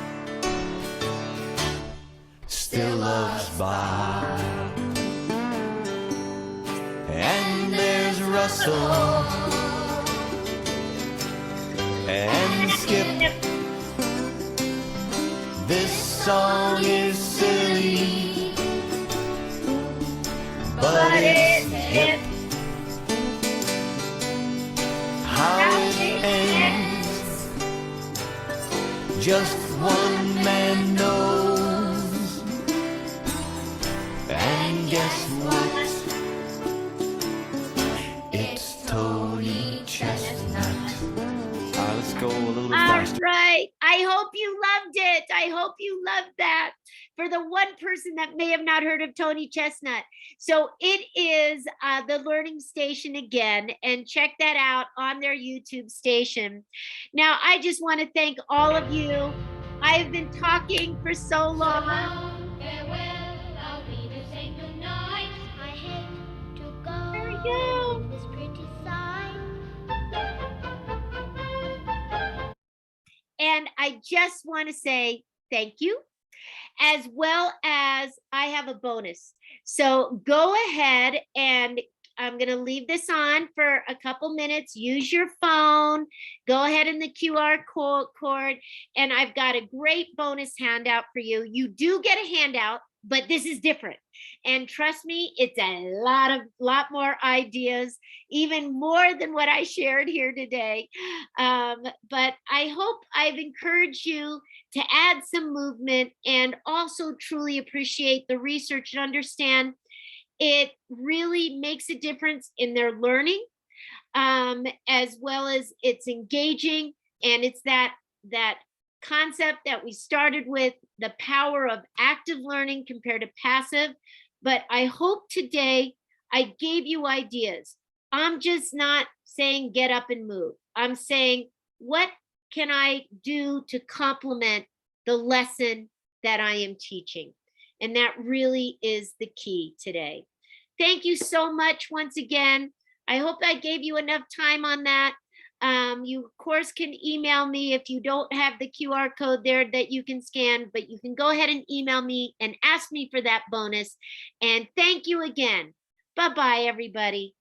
still loves Bob. And there's Russell. And Skip. This song is silly, but it's hip. How it ends, just one man knows. And guess what? It's Tony Chestnut. Let's go a little bit All faster. right. I hope you loved it. I hope you loved that. For the one person that may have not heard of Tony Chestnut. So it is the Learning Station again, and check that out on their YouTube station. Now, I just want to thank all of you. I have been talking for so long. Farewell, I'll be to say goodnight. I hate to go. There we go. This pretty sight. And I just want to say thank you, as well as I have a bonus. So go ahead, and I'm going to leave this on for a couple minutes. Use your phone. Go ahead in the QR code. And I've got a great bonus handout for you. You do get a handout, but this is different. And trust me, it's a lot more ideas, even more than what I shared here today. But I hope I've encouraged you to add some movement, and also truly appreciate the research and understand it really makes a difference in their learning, as well as it's engaging. And it's that concept that we started with, the power of active learning compared to passive. But I hope today I gave you ideas. I'm just not saying get up and move. I'm saying, what can I do to complement the lesson that I am teaching? And that really is the key today. Thank you so much once again. I hope I gave you enough time on that. You, of course, can email me if you don't have the QR code there that you can scan, but you can go ahead and email me and ask me for that bonus. And thank you again. Bye-bye, everybody.